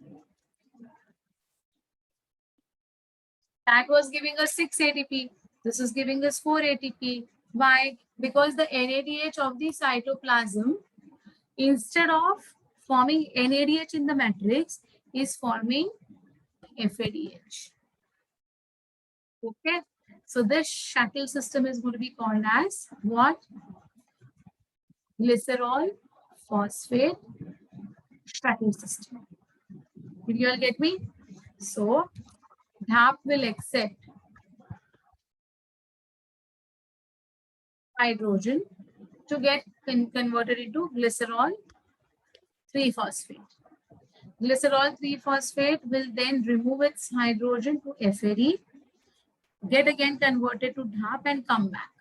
That was giving us 6 ATP. This is giving us 4 ATP. Why? Because the NADH of the cytoplasm, instead of forming NADH in the matrix, is forming FADH. Okay. So this shuttle system is going to be called as what? Glycerol phosphate shuttle system. Did you all get me? So DAP will accept hydrogen to get converted into glycerol 3-phosphate. Glycerol 3-phosphate will then remove its hydrogen to FAD, get again converted to DAP and come back.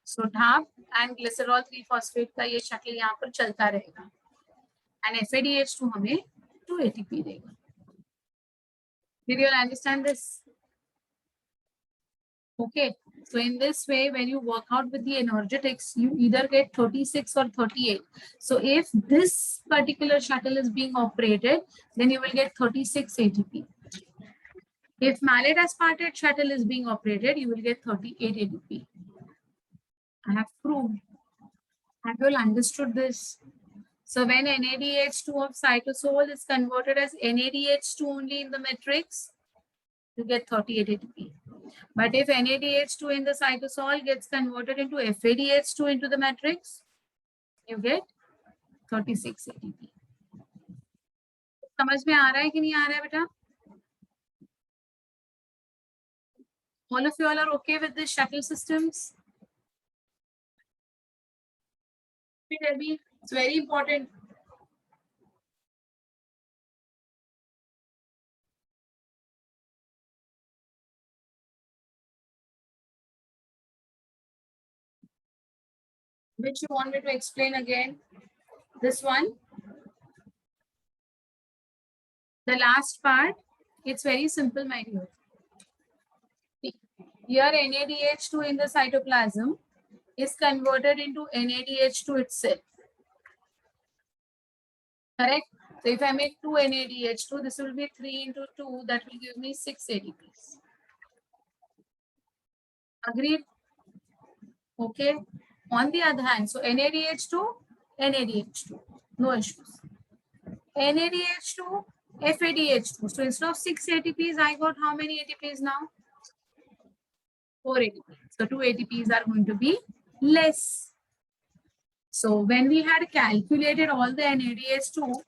So DAP and glycerol 3-phosphate का ये शक्ल यहाँ पर चलता रहेगा. And FADH2 हमें 2 ATP देगा. Did you all understand this? Okay. So in this way, when you work out with the energetics, you either get 36 or 38. So if this particular shuttle is being operated, then you will get 36 ATP. If malate aspartate shuttle is being operated, you will get 38 ATP. I have proved. Have you all understood this? So when NADH2 of cytosol is converted as NADH2 only in the matrix, you get 38 ATP. But if NADH2 in the cytosol gets converted into FADH2 into the matrix, you get 36 ATP. समझ में आ रहा है कि नहीं आ रहा है बेटा? All of you all are okay with this shuttle systems? It's very important. Which you want me to explain again? This one. The last part, it's very simple, my dear. Here NADH2 in the cytoplasm is converted into NADH2 itself. Correct? So if I make 2 NADH2, this will be 3 into 2, that will give me 6 ATPs. Agreed? Okay. On the other hand, so NADH2, NADH2, no issues. NADH2, FADH2. So instead of 6 ATPs, I got how many ATPs now? 4 ATPs. So 2 ATPs are going to be less. So when we had calculated all the NADH2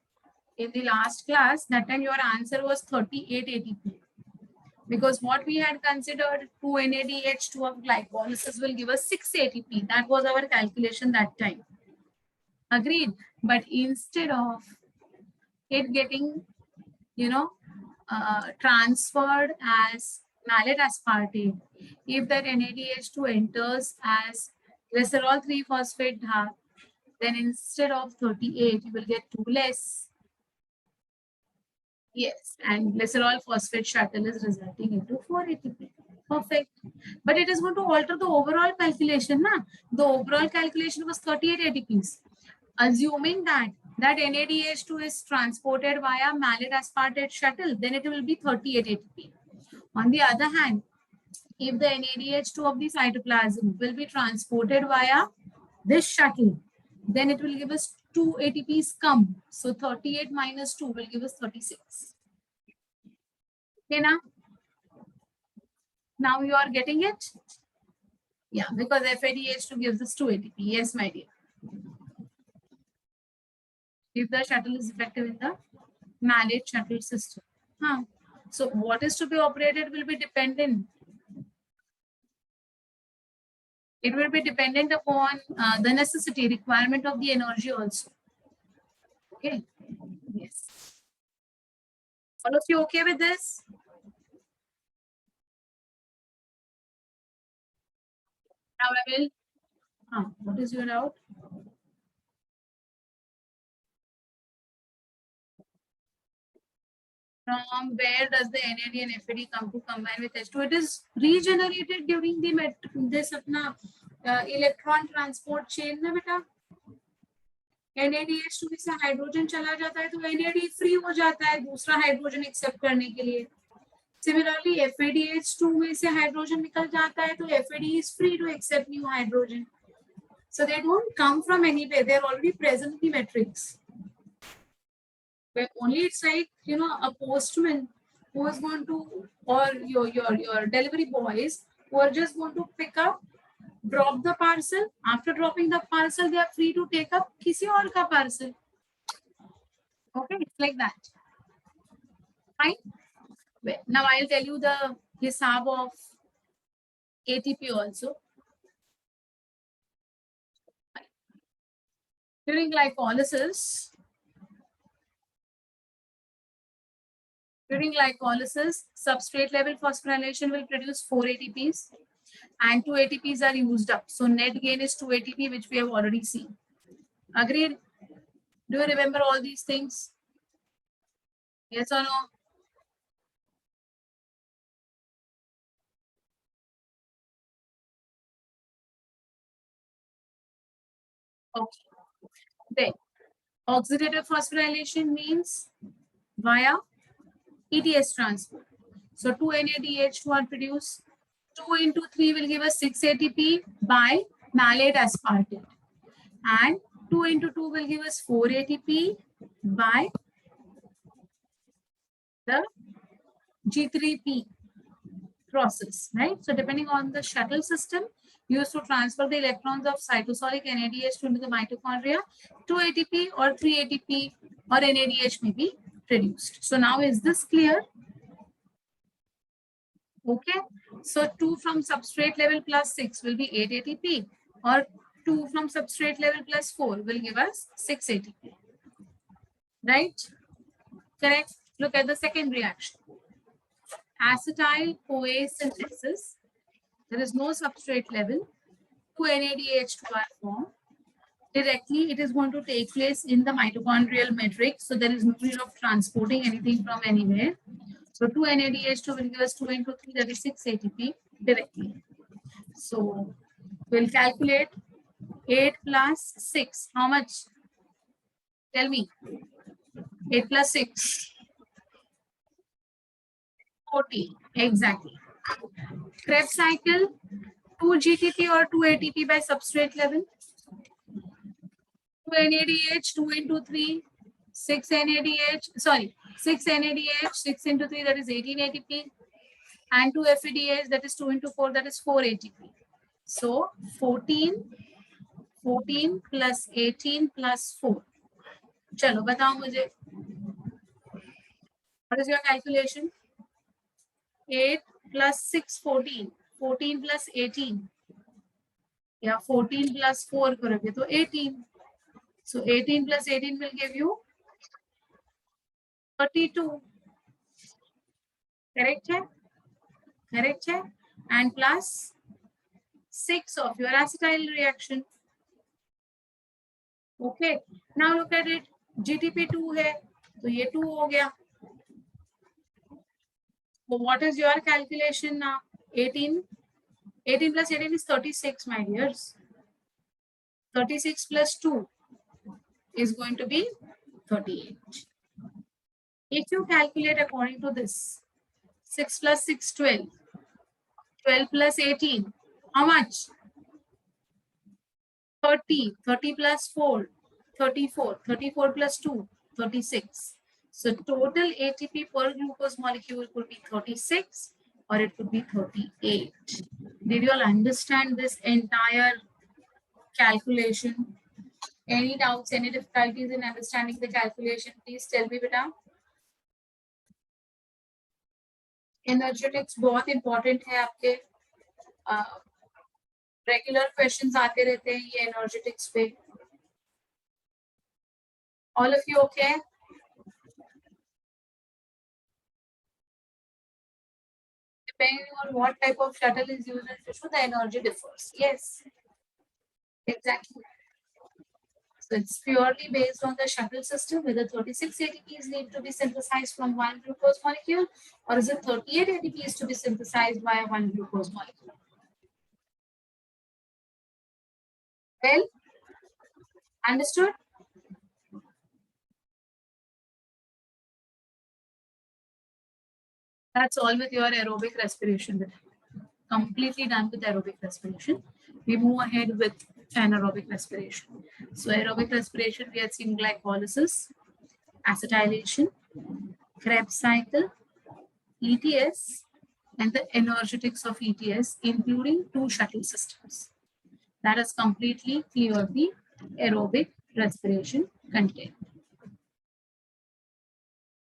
in the last class, that time your answer was 38 ATP. Because what we had considered 2 NADH2 of glycolysis will give us 6 ATP. That was our calculation that time. Agreed. But instead of it getting, transferred as malate aspartate, if that NADH2 enters as glycerol 3-phosphate DAP, then instead of 38, you will get 2 less. Yes, and glycerol phosphate shuttle is resulting into 4 ATP. Perfect. But it is going to alter the overall calculation. Na? The overall calculation was 38 ATPs. Assuming that NADH2 is transported via malate aspartate shuttle, then it will be 38 ATP. On the other hand, if the NADH2 of the cytoplasm will be transported via this shuttle, then it will give us 2 ATPs come. So 38 minus 2 will give us 36. Okay, now you are getting it? Yeah, because FADH2 gives us 2 ATP. Yes, my dear. If the shuttle is effective in the malate shuttle system. So what is to be operated will be dependent. It will be dependent upon the necessity, requirement of the energy also. Okay. Yes. All of you okay with this? Now I will. What is your doubt? From where does the NAD and FAD come to combine with H2? It is regenerated during the this electron transport chain, ना बेटा? NADH2 में से hydrogen चला जाता है तो NAD free हो जाता है दूसरा हाइड्रोजन एक्सेप्ट करने के लिए. Similarly, FADH2 में से हाइड्रोजन निकल जाता है तो FAD is free to accept new hydrogen. So they don't come from anywhere. They are already present in the matrix. But only it's like, a postman who is going to, or your delivery boys who are just going to pick up, drop the parcel. After dropping the parcel, they are free to take up kisi aur ka parcel. Okay, it's like that. Fine. Well, now I'll tell you the hisab of ATP also. During glycolysis, substrate level phosphorylation will produce 4 ATPs and 2 ATPs are used up. So net gain is 2 ATP, which we have already seen. Agreed? Do you remember all these things? Yes or no? Okay. Then oxidative phosphorylation means via ETS transport. So 2 NADH2 are produced. 2 into 3 will give us 6 ATP by malate aspartate. And 2 into 2 will give us 4 ATP by the G3P process, right? So depending on the shuttle system used to transfer the electrons of cytosolic NADH into the mitochondria, 2 ATP or 3 ATP or NADH may be produced. So now is this clear? Okay. So 2 from substrate level plus 6 will be 8 ATP or 2 from substrate level plus 4 will give us 6 ATP. Right? Correct. Look at the second reaction. Acetyl-CoA synthesis. There is no substrate level. 2 NADH2 are formed. Directly, it is going to take place in the mitochondrial matrix. So there is no need of transporting anything from anywhere. So 2 NADH2 will give us 2 into 3, that is 6 ATP directly. So we'll calculate 8 plus 6. How much? Tell me. 8 plus 6. 40. Exactly. Krebs cycle, 2 GTP or 2 ATP by substrate level. 2 NADH, 2 into 3, 6 NADH, sorry, 6 NADH, 6 into 3, that is 18 ATP. And 2 FADH, that is 2 into 4, that is 4 ATP. So 14 plus 18 plus 4. Chalo, batao mujhe. What is your calculation? 8 plus 6, 14. 14 plus 18. Yeah, 14 plus 4 karoge to 18. So 18 plus 18 will give you 32. Correct hai? Correct hai? And plus 6 of your acetyl reaction. Okay. Now look at it. GTP 2 hai. So ye 2 ho gaya. So what is your calculation now? 18. 18 plus 18 is 36, my dears. 36 plus 2 is going to be 38. If you calculate according to this, 6 plus 6, 12. 12 plus 18, how much? 30. 30 plus 4, 34. 34 plus 2, 36. So total ATP per glucose molecule could be 36 or it could be 38. Did you all understand this entire calculation? Any doubts, any difficulties in understanding the calculation? Please tell me, beta. Energetics बहुत important है आपके. Regular questions आते रहते हैं ये energetics पे. All of you okay? Depending on what type of shuttle is used in tissue, the energy differs. Yes, exactly. So it's purely based on the shuttle system, whether 36 ATPs need to be synthesized from one glucose molecule, or is it 38 ATPs to be synthesized by one glucose molecule. Well, understood? That's all with your aerobic respiration. Completely done with aerobic respiration. We move ahead with anaerobic respiration. So aerobic respiration, we have seen glycolysis, acetylation, Krebs cycle, ETS, and the energetics of ETS, including 2 shuttle systems. That is completely clear the aerobic respiration content.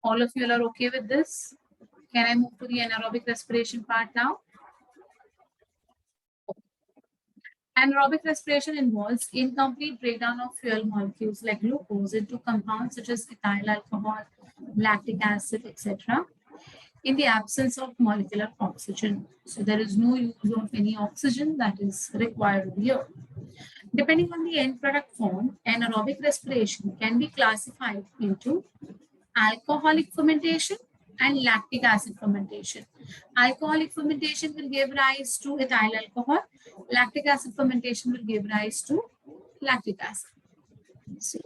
All of you are okay with this? Can I move to the anaerobic respiration part now? Anaerobic respiration involves incomplete breakdown of fuel molecules like glucose into compounds such as ethyl alcohol, lactic acid, etc. in the absence of molecular oxygen. So there is no use of any oxygen that is required here. Depending on the end product form, anaerobic respiration can be classified into alcoholic fermentation and lactic acid fermentation. Alcoholic fermentation will give rise to ethyl alcohol. Lactic acid fermentation will give rise to lactic acid. So,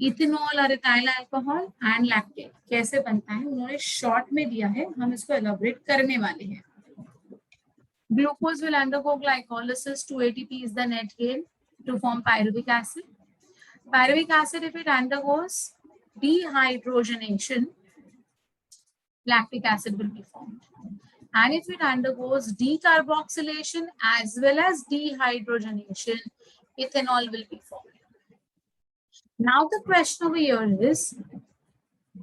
ethanol और ethyl alcohol and lactate कैसे बनता है उन्होंने short में दिया है, हम इसको एलाबोरेट करने वाले हैं. Glucose will undergo glycolysis. 2 ATP is the net gain to form pyruvic acid. Pyruvic acid, if it undergoes dehydrogenation, lactic acid will be formed. And if it undergoes decarboxylation as well as dehydrogenation, ethanol will be formed. Now the question over here is,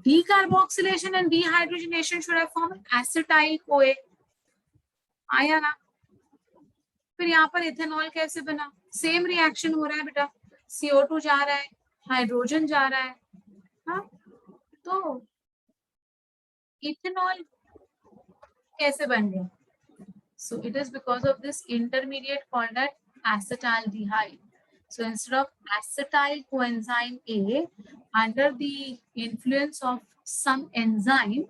decarboxylation and dehydrogenation should have formed acetyl CoA. आया ना? फिर यहाँ पर ethanol कैसे बना? Same reaction हो रहा है बेटा, CO2 जा रहा है, हाइड्रोजन जा रहा है, हाँ? तो इथेनॉल कैसे बन गया? So it is because of this intermediate called as acetaldehyde. So instead of acetyl coenzyme A, under the influence of some enzyme,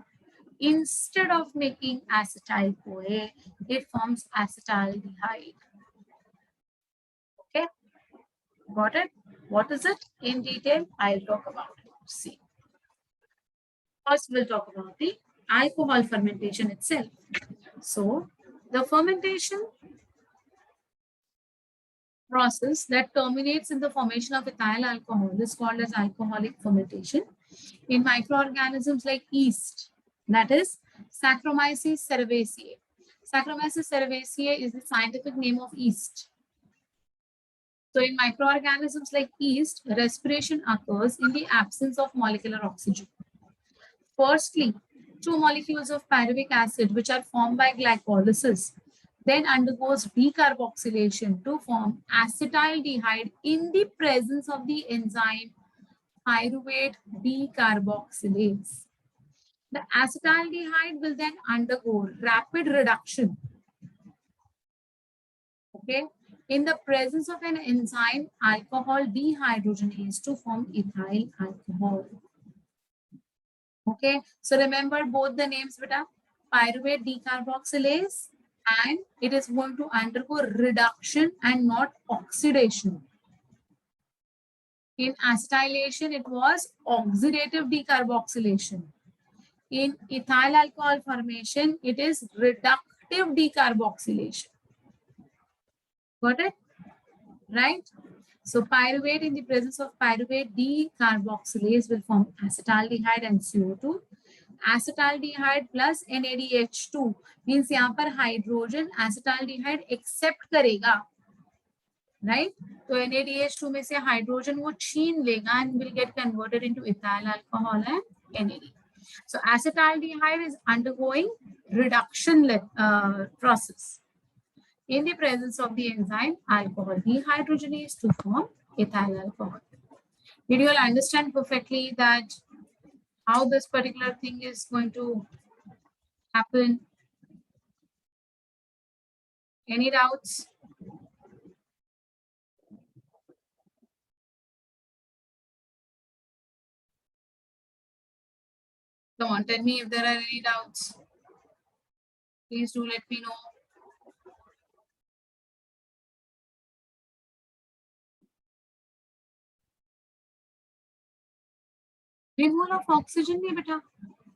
instead of making acetyl CoA, it forms acetaldehyde. Okay, got it? What is it in detail? I'll talk about it. See, first we'll talk about the alcohol fermentation itself. So the fermentation process that terminates in the formation of ethyl alcohol is called as alcoholic fermentation. In microorganisms like yeast, that is Saccharomyces cerevisiae. Saccharomyces cerevisiae is the scientific name of yeast. So in microorganisms like yeast, respiration occurs in the absence of molecular oxygen. Firstly, 2 molecules of pyruvic acid, which are formed by glycolysis, then undergoes decarboxylation to form acetaldehyde in the presence of the enzyme pyruvate decarboxylase. The acetaldehyde will then undergo rapid reduction, okay, in the presence of an enzyme alcohol dehydrogenase to form ethyl alcohol. Okay, so remember both the names, beta, pyruvate decarboxylase, and it is going to undergo reduction and not oxidation. In acetylation, it was oxidative decarboxylation. In ethyl alcohol formation, it is reductive decarboxylation. Got it? Right? So pyruvate in the presence of pyruvate decarboxylase will form acetaldehyde and CO2. Acetaldehyde plus NADH2 means यहाँ पर hydrogen acetaldehyde accept करेगा, right? तो NADH2 में से hydrogen वो छीन लेगा and will get converted into ethyl alcohol and NAD. So acetaldehyde is undergoing reduction process in the presence of the enzyme alcohol dehydrogenase to form ethyl alcohol. Did you all understand perfectly that how this particular thing is going to happen? Any doubts? Come on, tell me if there are any doubts. Please do let me know. Removal of oxygen, beta.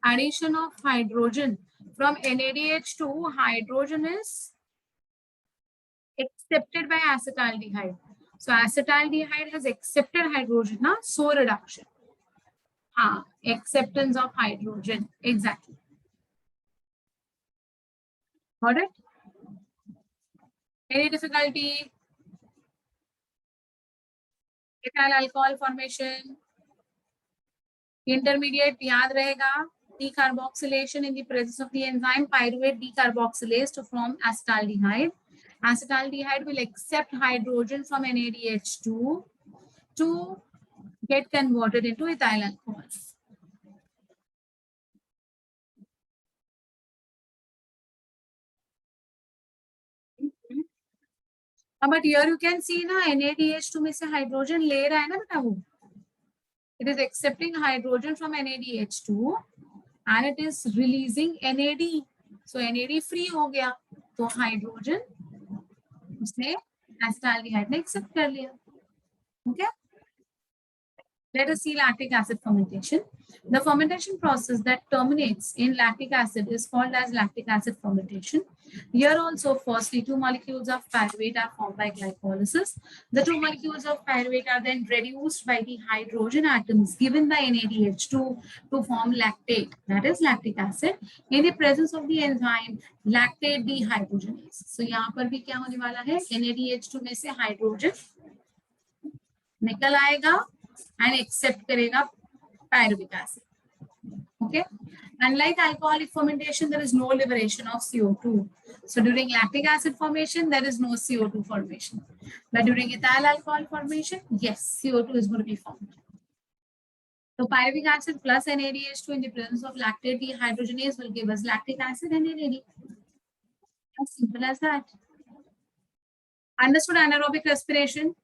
Addition of hydrogen from NADH to hydrogen is accepted by acetaldehyde. So acetaldehyde has accepted hydrogen, na? So reduction. Acceptance of hydrogen. Exactly. Got it? Any difficulty? Ethyl alcohol formation. Intermediate याद रहेगा decarboxylation in the presence of the enzyme pyruvate decarboxylase to form acetaldehyde. Acetaldehyde will accept hydrogen from NADH2 to get converted into ethyl alcohol. But here you can see na NADH2 में से hydrogen ले रहा है ना बेटा वो. It is accepting hydrogen from NADH2 and it is releasing NAD. So NAD free हो गया. तो hydrogen उसने acetaldehyde ने accept कर लिया. Okay. Let us see lactic acid fermentation. The fermentation process that terminates in lactic acid is called as lactic acid fermentation. Here also, firstly, 2 molecules of pyruvate are formed by glycolysis. The 2 molecules of pyruvate are then reduced by the hydrogen atoms given by NADH2 to form lactate, that is lactic acid, in the presence of the enzyme lactate dehydrogenase. So, यहाँ पर भी क्या होने वाला है? NADH2 में से hydrogen निकल आएगा and accept करेगा pyruvic acid. Okay. Unlike alcoholic fermentation, there is no liberation of CO2. So during lactic acid formation, there is no CO2 formation. But during ethyl alcohol formation, yes, CO2 is going to be formed. So pyruvic acid plus NADH2 in the presence of lactate dehydrogenase will give us lactic acid and NAD. As simple as that. Understood anaerobic respiration?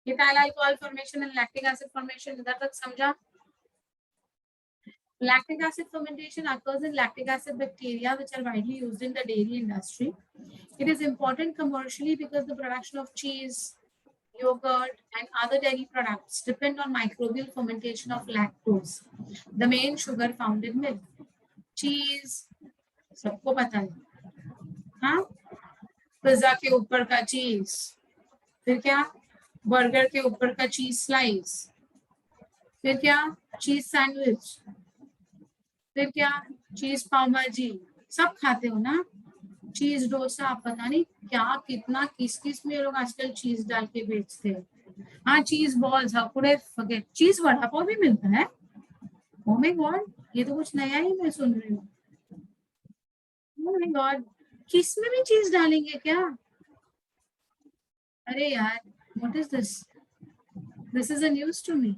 Ethyl alcohol formation and lactic acid formation, इधर तक समझा? Lactic acid fermentation occurs in lactic acid bacteria, which are widely used in the dairy industry. It is important commercially because the production of cheese, yogurt, and other dairy products depend on microbial fermentation of lactose, the main sugar found in milk. Cheese, सबको पता है, हाँ? Pizza के ऊपर का चीज, फिर क्या? बर्गर के ऊपर का चीज स्लाइस, फिर क्या? चीज सैंडविच, फिर क्या? चीज पाव भाजी, सब खाते हो ना? चीज डोसा, पता नहीं क्या कितना किस किस में लोग आजकल चीज डाल के बेचते हैं. हाँ, चीज बॉल्स, हाँ पूरे फॉरगेट. चीज वड़ा पाव भी मिलता है. ओह माय गॉड, ये तो कुछ नया ही मैं सुन रही हूँ. ओह माय गॉड, किस में भी चीज डालेंगे क्या? अरे यार, what is this? This is a news to me.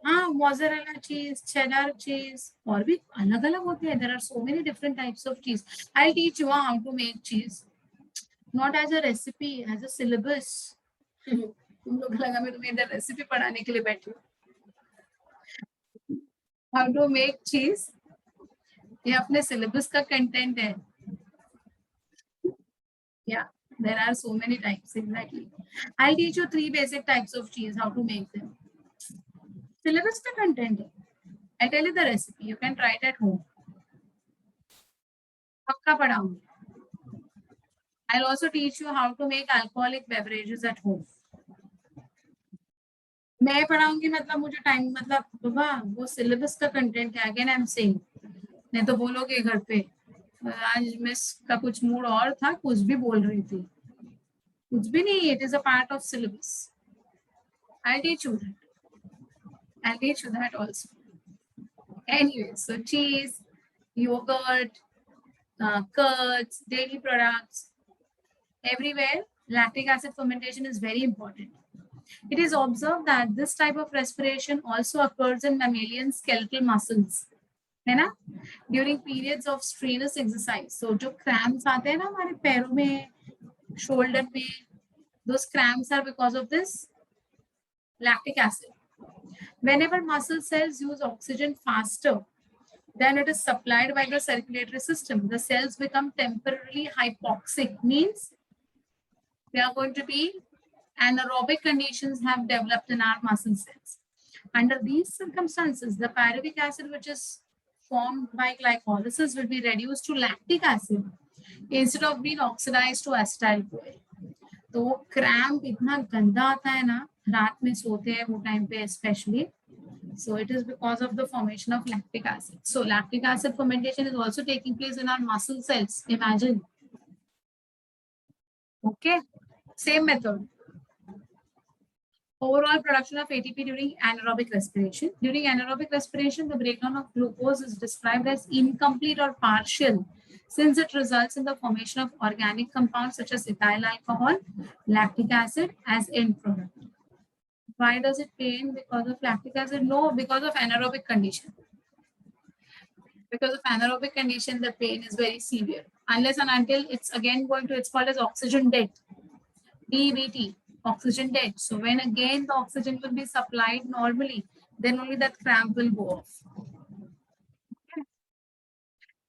हाँ, mozzarella cheese, cheddar cheese, और भी अलग अलग होते हैं. There are so many different types of cheese. I'll teach you how to make cheese, not as a recipe, as a syllabus. तुम लोग लगा मैं तुम्हें इधर रेसिपी पढ़ाने के लिए बैठी हूँ. How to make cheese, ये अपने syllabus का content है. Yeah, there are so many types, exactly. I'll teach you 3 basic types of cheese, how to make them. Syllabus का content है. I tell you the recipe, you can try it at home. पक्का पढ़ाऊंगी. I'll also teach you how to make alcoholic beverages at home. मैं पढ़ाऊंगी मतलब मुझे time, मतलब बाबा वो syllabus का content है. अगेन आई एम सेइंग, नहीं तो बोलोगे घर पे आज मिस का कुछ मूड और था, कुछ भी बोल रही थी. कुछ भी नहीं, it is a part of syllabus. I'll teach you that. I'll teach you that also. Anyway, so cheese, yogurt, curds, dairy products, everywhere lactic acid fermentation is very important. It is observed that this type of respiration also occurs in mammalian skeletal muscles, है ना? During periods of strenuous exercise. So जो cramps आते हैं ना हमारे पैरों में, shoulder में, those cramps are because of this lactic acid. Whenever muscle cells use oxygen faster than it is supplied by the circulatory system, the cells become temporarily hypoxic, means they are going to be anaerobic conditions have developed in our muscle cells. Under these circumstances, the pyruvic acid, which is formed by glycolysis, will be reduced to lactic acid instead of being oxidized to acetyl CoA. तो cramp इतना गंदा आता है ना, रात में सोते हैं वो टाइम पे especially. So it is because of the formation of lactic acid. So lactic acid fermentation is also taking place in our muscle cells. Imagine. Okay, same method. Overall production of ATP during anaerobic respiration. During anaerobic respiration, the breakdown of glucose is described as incomplete or partial, since it results in the formation of organic compounds such as ethyl alcohol, lactic acid as end product. Why does it pain? Because of lactic acid? No, because of anaerobic condition. Because of anaerobic condition, the pain is very severe. Unless and until it's again going to, it's called as oxygen debt. DBT, oxygen debt. So when again the oxygen will be supplied normally, then only that cramp will go off.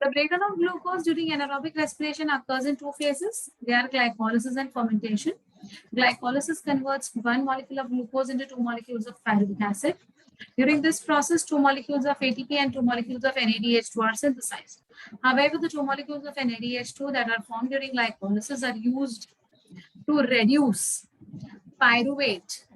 The breakdown of glucose during anaerobic respiration occurs in two phases. They are glycolysis and fermentation. Glycolysis converts one molecule of glucose into two molecules of pyruvic acid. During this process, two molecules of ATP and two molecules of NADH2 are synthesized. However, the two molecules of NADH2 that are formed during glycolysis are used to reduce pyruvate,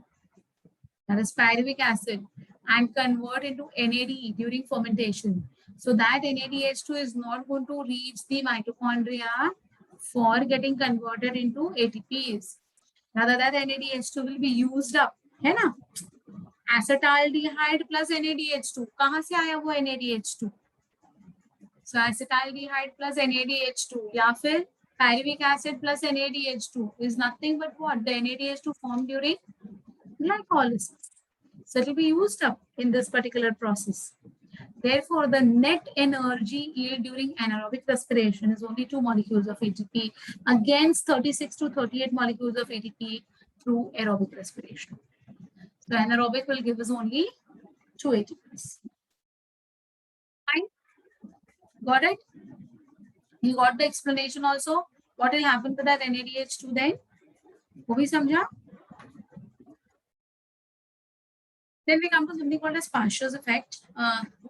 that is pyruvic acid, and convert into NAD during fermentation. So that NADH2 is not going to reach the mitochondria for getting converted into ATPs. Rather, that NADH2 will be used up. है ना? Acetaldehyde plus NADH2. कहाँ से आया वो NADH2? So acetaldehyde plus NADH2 या फिर pyruvic acid plus NADH2 is nothing but what? The NADH2 formed during glycolysis. So it will be used up in this particular process. Therefore, the net energy yield during anaerobic respiration is only 2 molecules of ATP against 36 to 38 molecules of ATP through aerobic respiration. So anaerobic will give us only 2 ATPs. Fine. Got it? You got the explanation also. What will happen to that NADH2 then? वो भी समझा? Then we come to something called as Pascher's effect.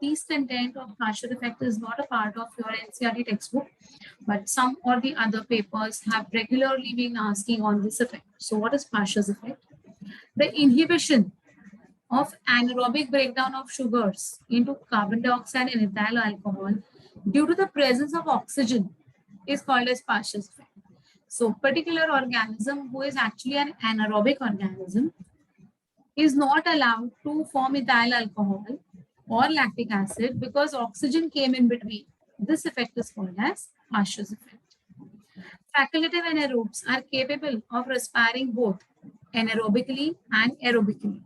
These content of Pascher's effect is not a part of your NCERT textbook, but some or the other papers have regularly been asking on this effect. So what is Pascher's effect? The inhibition of anaerobic breakdown of sugars into carbon dioxide and ethyl alcohol due to the presence of oxygen is called as Pascher's effect. So particular organism who is actually an anaerobic organism is not allowed to form ethyl alcohol or lactic acid because oxygen came in between. This effect is called as Pascher's effect. Facultative anaerobes are capable of respiring both anaerobically and aerobically.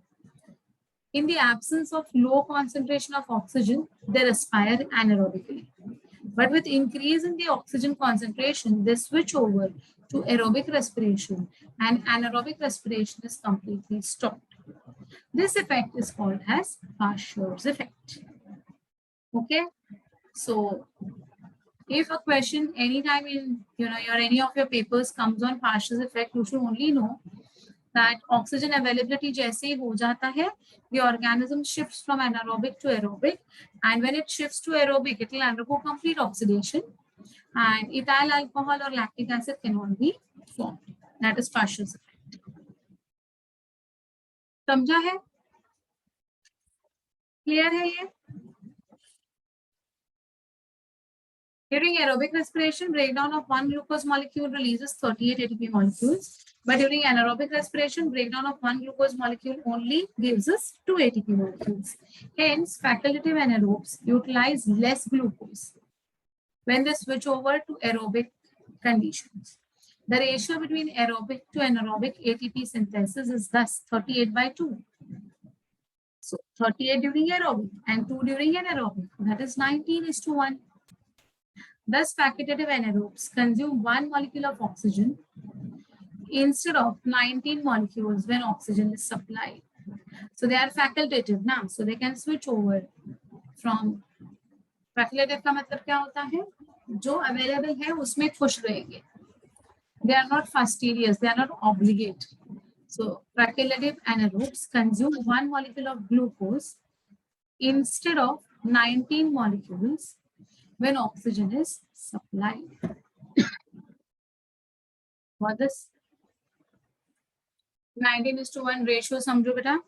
In the absence of low concentration of oxygen, they respire anaerobically. But with increase in the oxygen concentration, they switch over to aerobic respiration and anaerobic respiration is completely stopped. This effect is called as Pascher's effect. Okay, so if a question anytime in your any of your papers comes on Pascher's effect, you should only know that oxygen availability जैसे ही हो जाता है, the organism shifts from anaerobic to aerobic, and when it shifts to aerobic, it will undergo complete oxidation, and ethyl alcohol or lactic acid cannot be formed. That is Pascher's effect. समझा है? Clear है ये? During aerobic respiration, breakdown of one glucose molecule releases 38 ATP molecules. But during anaerobic respiration, breakdown of one glucose molecule only gives us 2 ATP molecules. Hence, facultative anaerobes utilize less glucose when they switch over to aerobic conditions. The ratio between aerobic to anaerobic ATP synthesis is thus 38/2. So 38 during aerobic and 2 during anaerobic. That is 19:1. Thus, facultative anaerobes consume 1 molecule of oxygen instead of 19 molecules when oxygen is supplied. So they are facultative now. So they can switch over from facultative का मतलब क्या होता है? जो available है उसमें खुश रहेंगे. They are not fastidious. They are not obligate. So facultative anaerobes consume 1 molecule of glucose instead of 19 molecules when oxygen is supplied. What this 19:1 ratio समझो बेटा.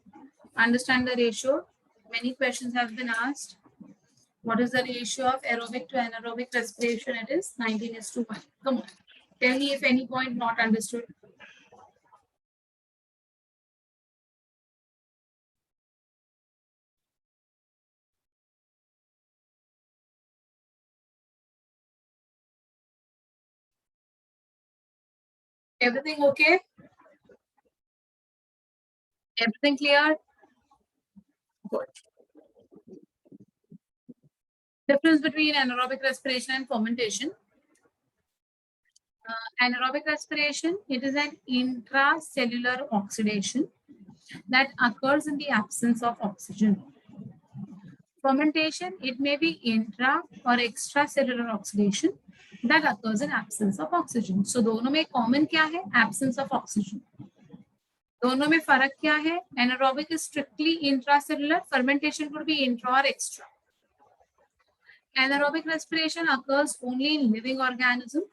Understand the ratio. Many questions have been asked. What is the ratio of aerobic to anaerobic respiration? It is 19:1. Come on. Tell me if any point not understood. Everything okay? Everything clear? Good. Difference between anaerobic respiration and fermentation. Anaerobic respiration, it is an intracellular oxidation that occurs in the absence of oxygen. Fermentation, it may be intra or extracellular oxidation that occurs in absence of oxygen. So दोनों में common क्या है? Absence of oxygen. दोनों में फर्क क्या है? Anaerobic is strictly intracellular. Fermentation could be intra or extra. Anaerobic respiration occurs only in living organisms.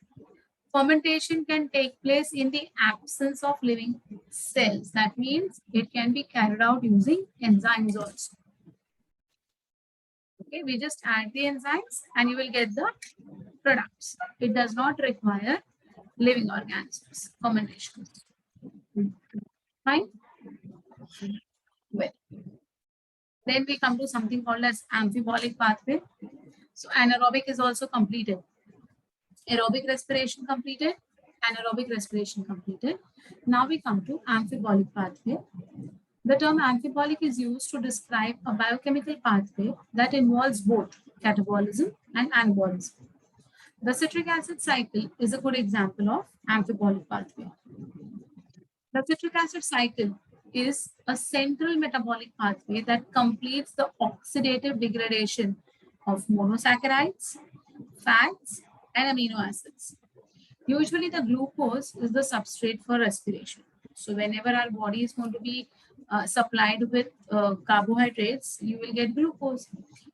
Fermentation can take place in the absence of living cells. That means it can be carried out using enzymes also. Okay, we just add the enzymes and you will get the products. It does not require living organisms, fermentation. Fine? Well, then we come to something called as amphibolic pathway. So anaerobic is also completed. Aerobic respiration completed, anaerobic respiration completed. Now we come to amphibolic pathway. The term amphibolic is used to describe a biochemical pathway that involves both catabolism and anabolism. The citric acid cycle is a good example of amphibolic pathway. The citric acid cycle is a central metabolic pathway that completes the oxidative degradation of monosaccharides, fats, and amino acids. Usually the glucose is the substrate for respiration. So whenever our body is going to be supplied with carbohydrates, you will get glucose.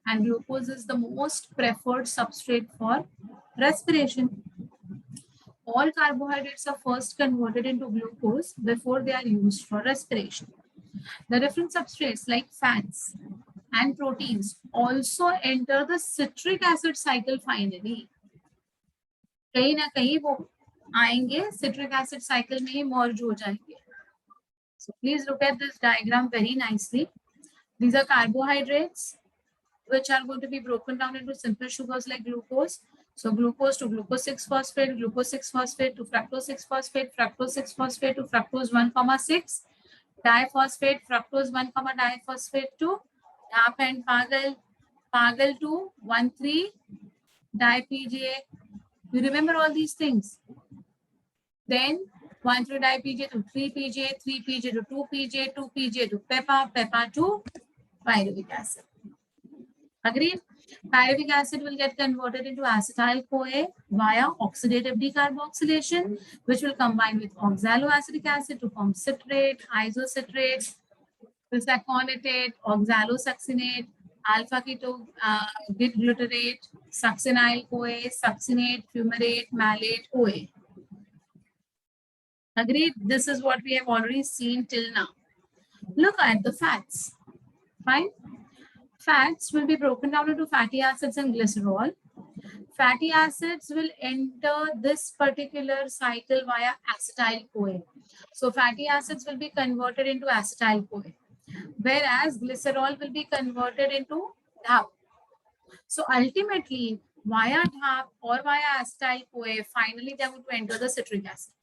And glucose is the most preferred substrate for respiration. All carbohydrates are first converted into glucose before they are used for respiration. The different substrates like fats and proteins also enter the citric acid cycle finally. कहीं ना कहीं वो आएंगे citric acid cycle में ही merge हो जाएंगे. So please look at this diagram very nicely. These are carbohydrates which are going to be broken down into simple sugars like glucose. So glucose to glucose 6-phosphate, glucose 6-phosphate to fructose 6-phosphate, fructose 6-phosphate to fructose 1,6, diphosphate, fructose 1, diphosphate to DAP and Pagal to 1,3, di-PGA. You remember all these things. Then 1,3-di-PGA to 3-PGA, 3-PGA to 2-PGA, 2-PGA to PEPA, PEPA to pyruvic acid. Agreed? Pyruvic acid will get converted into acetyl-CoA via oxidative decarboxylation, which will combine with oxaloacetic acid to form citrate, isocitrate, sacconitate, oxalosuccinate, alpha-ketoglutarate, succinyl-CoA, succinate, fumarate, malate, OA. Agreed? This is what we have already seen till now. Look at the fats. Fine? Fats will be broken down into fatty acids and glycerol. Fatty acids will enter this particular cycle via acetyl-CoA. So fatty acids will be converted into acetyl-CoA, whereas glycerol will be converted into DAP. So ultimately, via DAP or via acetyl-CoA, finally they are going to enter the citric acid.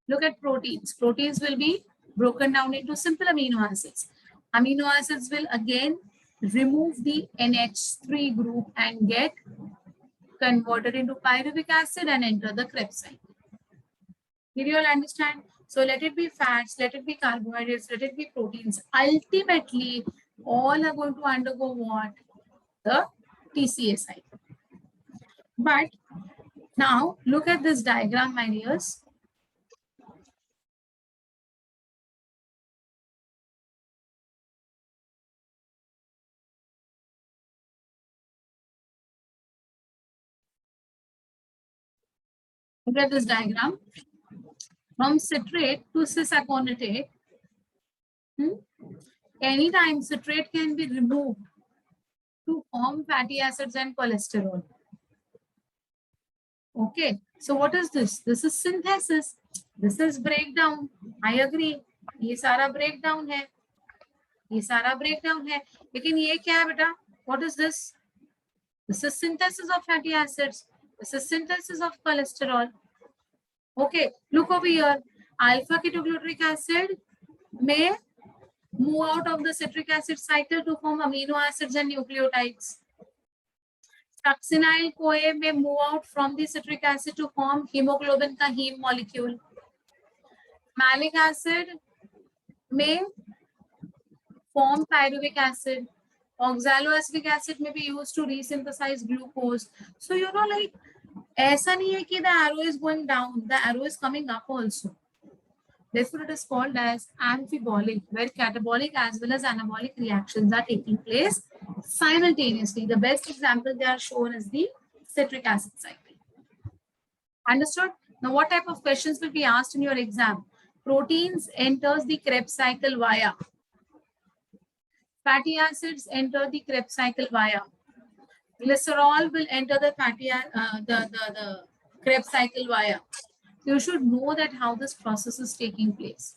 Look at proteins. Proteins will be broken down into simple amino acids. Amino acids will again remove the NH3 group and get converted into pyruvic acid and enter the Krebs cycle. Did you all understand? So let it be fats, let it be carbohydrates, let it be proteins. Ultimately, all are going to undergo what? The TCA cycle. But now look at this diagram, my dears. Look at this diagram. From citrate to cis-aconitate, anytime citrate can be removed to form fatty acids and cholesterol. Okay, so what is this? This is synthesis. This is breakdown. I agree. ये सारा breakdown है. ये सारा breakdown है. लेकिन ये क्या है बेटा? What is this? This is synthesis of fatty acids. This is synthesis of cholesterol. Okay, look over here. Alpha ketogluteric acid may move out of the citric acid cycle to form amino acids and nucleotides. Succinyl CoA may move out from the citric acid to form hemoglobin ka heme molecule. Malic acid may form pyruvic acid. Oxaloacetic acid may be used to resynthesize glucose. So, you know, like, aisa nahi hai ki the arrow is going down, the arrow is coming up also. Therefore, it is called as amphibolic, where catabolic as well as anabolic reactions are taking place simultaneously. The best example they are shown is the citric acid cycle. Understood? Now, what type of questions will be asked in your exam? Proteins enters the Krebs cycle via. Fatty acids enter the Krebs cycle via. Glycerol will enter the the Krebs cycle via. You should know that how this process is taking place.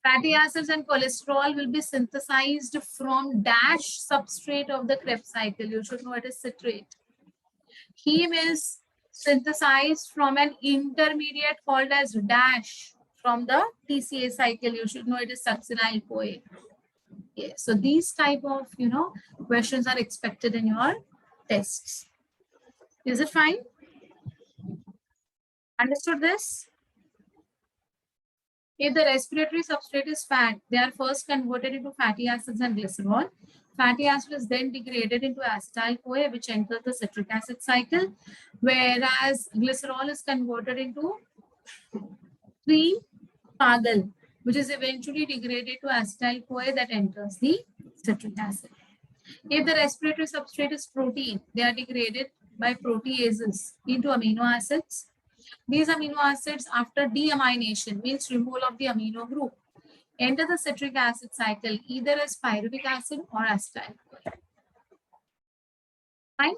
Fatty acids and cholesterol will be synthesized from dash substrate of the Krebs cycle. You should know it is citrate. Heme is synthesized from an intermediate called as dash from the TCA cycle. You should know it is succinyl CoA. Yes. So these type of, you know, questions are expected in your tests. Is it fine? Understood this? If the respiratory substrate is fat, they are first converted into fatty acids and glycerol. Fatty acid is then degraded into acetyl CoA, which enters the citric acid cycle, whereas glycerol is converted into 3-Pagal, which is eventually degraded to acetyl CoA that enters the citric acid. If the respiratory substrate is protein, they are degraded by proteases into amino acids. These amino acids, after deamination, means removal of the amino group, enter the citric acid cycle either as pyruvic acid or acetyl CoA. Fine.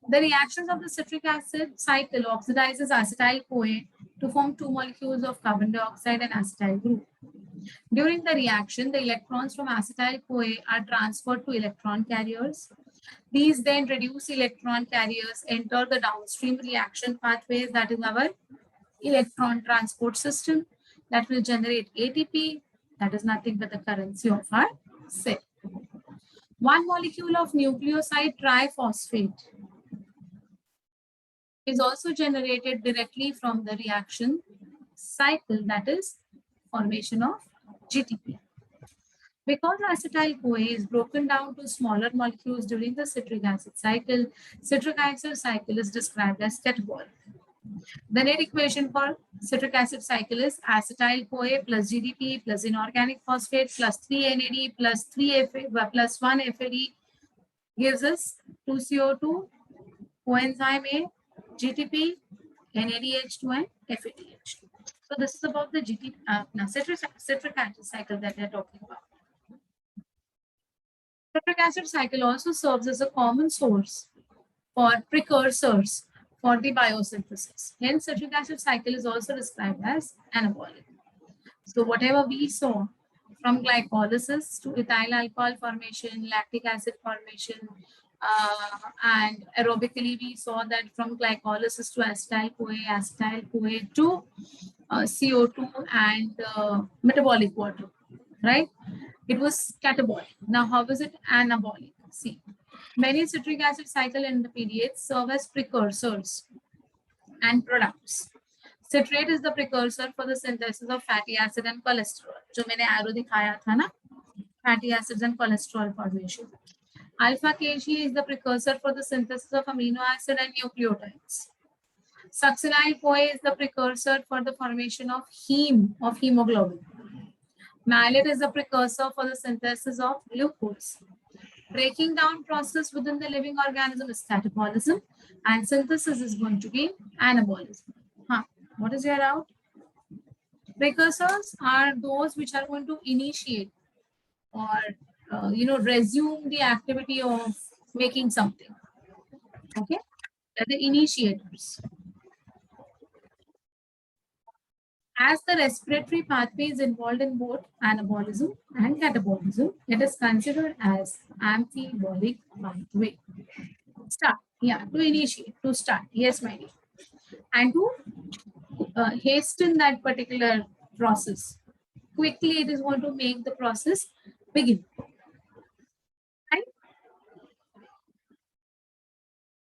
The reactions of the citric acid cycle oxidizes acetyl CoA to form 2 molecules of carbon dioxide and acetyl group. During the reaction, the electrons from acetyl CoA are transferred to electron carriers. These then reduced electron carriers enter the downstream reaction pathways, that is our electron transport system, that will generate ATP, that is nothing but the currency of our cell. 1 molecule of nucleoside triphosphate is also generated directly from the reaction cycle, that is formation of GTP. Because acetyl CoA is broken down to smaller molecules during the citric acid cycle is described as catabolic. The net equation for citric acid cycle is acetyl CoA plus GDP plus inorganic phosphate plus 3 NAD plus 1 FAD gives us 2CO2, coenzyme A, GTP, NADH2 and FADH2. So this is about the citric acid cycle that we are talking about. Citric acid cycle also serves as a common source for precursors for the biosynthesis. Hence, citric acid cycle is also described as anabolic. So whatever we saw from glycolysis to ethyl alcohol formation, lactic acid formation, and aerobically we saw that from glycolysis to acetyl CoA to CO2 and metabolic water, right? It was catabolic. Now, how is it anabolic? See, many citric acid cycle intermediates serve as precursors and products. Citrate is the precursor for the synthesis of fatty acid and cholesterol. जो मैंने arrow दिखाया था ना, fatty acids and cholesterol formation. Alpha Kg is the precursor for the synthesis of amino acid and nucleotides. Succinyl CoA is the precursor for the formation of hemoglobin. Malate is the precursor for the synthesis of glucose. Breaking down process within the living organism is catabolism, and synthesis is going to be anabolism. What is your doubt? Precursors are those which are going to initiate or resume the activity of making something. Okay, they're the initiators. As the respiratory pathway is involved in both anabolism and catabolism, it is considered as amphibolic pathway. Start, yeah, to initiate, to start, yes, my dear, and to hasten that particular process. Quickly, it is going to make the process begin. Right?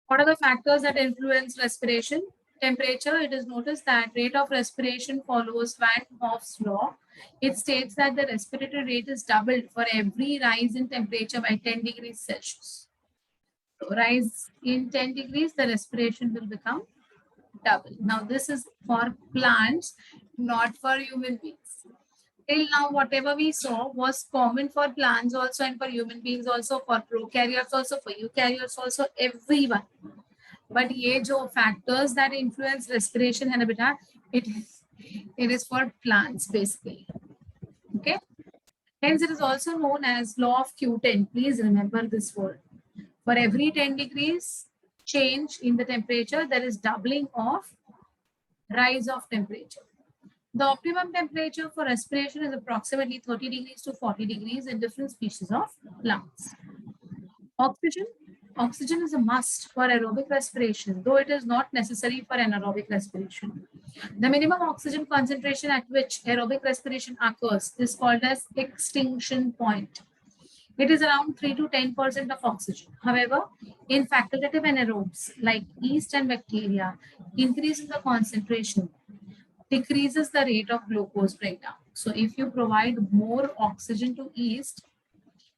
What are the factors that influence respiration? Temperature. It is noticed that rate of respiration follows Van Hoff's law. It states that the respiratory rate is doubled for every rise in temperature by 10 degrees Celsius. So rise in 10 degrees, the respiration will become double. Now, this is for plants, not for human beings. Till now, whatever we saw was common for plants also and for human beings also, for prokaryotes also, for eukaryotes also, everyone. But ये जो factors that influence respiration है ना बेटा, it is for plants basically. Okay. Hence, it is also known as law of Q10. Please remember this word. For every 10 degrees change in the temperature, there is doubling of rise of temperature. The optimum temperature for respiration is approximately 30 degrees to 40 degrees in different species of plants. Oxygen. Oxygen is a must for aerobic respiration, though it is not necessary for anaerobic respiration. The minimum oxygen concentration at which aerobic respiration occurs is called as extinction point. It is around 3 to 10% of oxygen. However, in facultative anaerobes like yeast and bacteria, increase in the concentration decreases the rate of glucose breakdown. So if you provide more oxygen to yeast,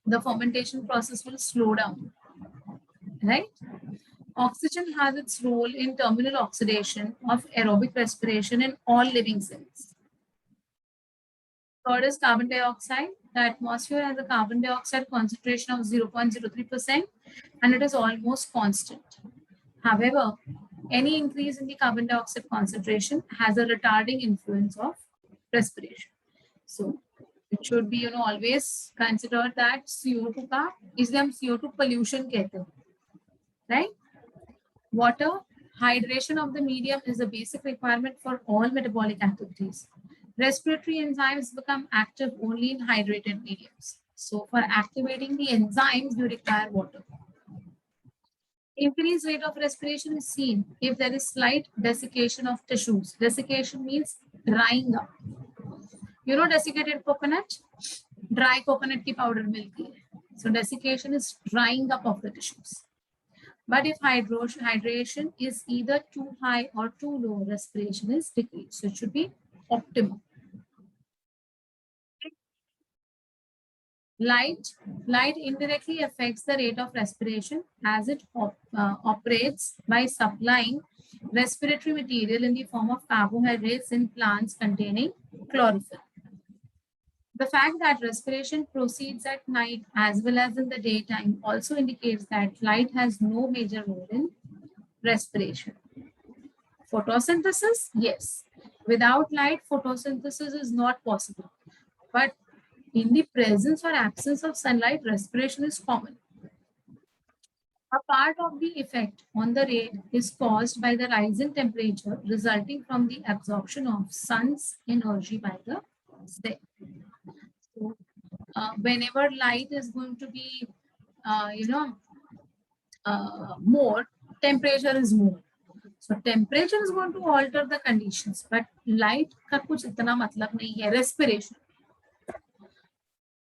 the fermentation process will slow down, right? Oxygen has its role in terminal oxidation of aerobic respiration in all living cells. Third is carbon dioxide. The atmosphere has a carbon dioxide concentration of 0.03% and it is almost constant. However, any increase in the carbon dioxide concentration has a retarding influence of respiration. So it should be, always consider that CO2 का इसलिए हम CO2 pollution कहते हैं, right? Water, hydration of the medium is a basic requirement for all metabolic activities. Respiratory enzymes become active only in hydrated mediums. So for activating the enzymes, you require water. Increased rate of respiration is seen if there is slight desiccation of tissues. Desiccation means drying up. You know desiccated coconut? Dry coconut ki powder milti hai. So desiccation is drying up of the tissues. But if hydration is either too high or too low, respiration is decreased. So it should be optimal. Light indirectly affects the rate of respiration as it operates by supplying respiratory material in the form of carbohydrates in plants containing chlorophyll. The fact that respiration proceeds at night as well as in the daytime also indicates that light has no major role in respiration. Photosynthesis, yes. Without light, photosynthesis is not possible. But in the presence or absence of sunlight, respiration is common. A part of the effect on the rate is caused by the rise in temperature resulting from the absorption of sun's energy by the cell. So, whenever light is going to be, more, temperature is more. So temperature is going to alter the conditions, but light का कुछ इतना मतलब नहीं है. Respiration.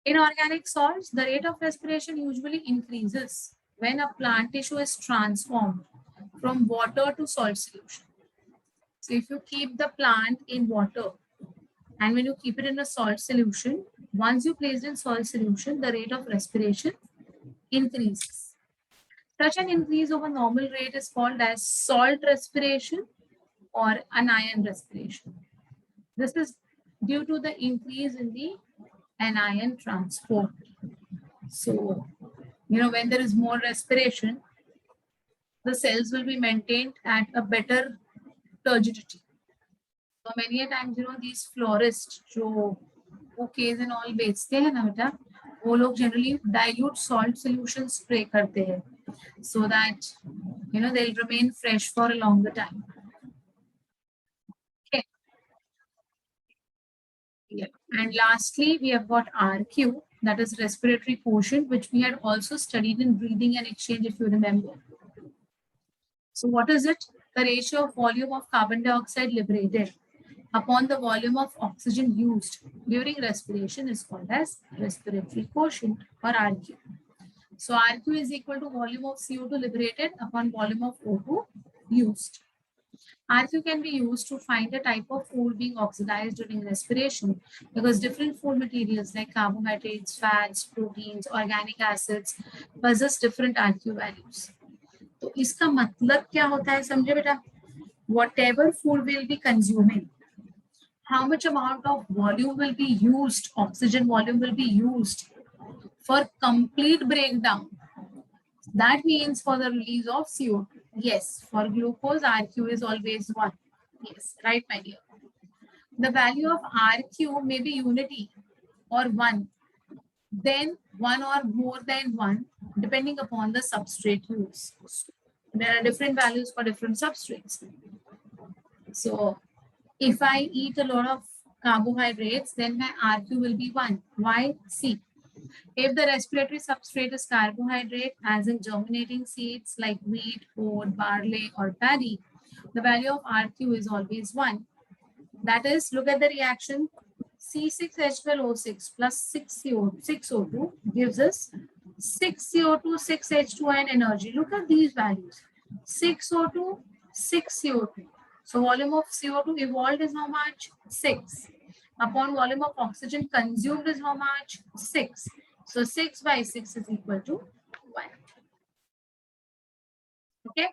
In organic salts, the rate of respiration usually increases when a plant tissue is transformed from water to salt solution. So if you keep the plant in water and when you keep it in a salt solution, once you place it in salt solution, the rate of respiration increases. Such an increase over normal rate is called as salt respiration or anion respiration. This is due to the increase in the anion transport. So, when there is more respiration, the cells will be maintained at a better turgidity. So many a times, these florists, जो bouquets and all बेचते हैं ना बेटा, वो लोग generally dilute salt solution spray करते हैं, so that they'll remain fresh for a longer time. Okay. Yeah. And lastly, we have got RQ, that is respiratory quotient, which we had also studied in breathing and exchange, if you remember. So what is it? The ratio of volume of carbon dioxide liberated upon the volume of oxygen used during respiration is called as respiratory quotient or RQ. So RQ is equal to volume of CO2 liberated upon volume of O2 used. RQ can be used to find the type of food being oxidized during respiration because different food materials like carbohydrates, fats, proteins, organic acids possess different RQ values. तो इसका मतलब क्या होता है समझे बेटा? Whatever food will be consuming, how much amount of volume will be used, oxygen volume will be used for complete breakdown. That means for the release of CO2. Yes, for glucose, RQ is always 1. Yes, right, my dear. The value of RQ may be unity or 1. Then 1 or more than 1, depending upon the substrate use. There are different values for different substrates. So if I eat a lot of carbohydrates, then my RQ will be 1. Why? See, if the respiratory substrate is carbohydrate, as in germinating seeds like wheat, oat, barley, or paddy, the value of RQ is always 1. That is, look at the reaction. C6H12O6 plus 6O2 gives us 6CO2, 6H2 and energy. Look at these values. 6O2, 6CO2. So volume of CO2 evolved is how much? 6. Upon volume of oxygen consumed is how much? 6. So 6 by 6 is equal to 1. Okay.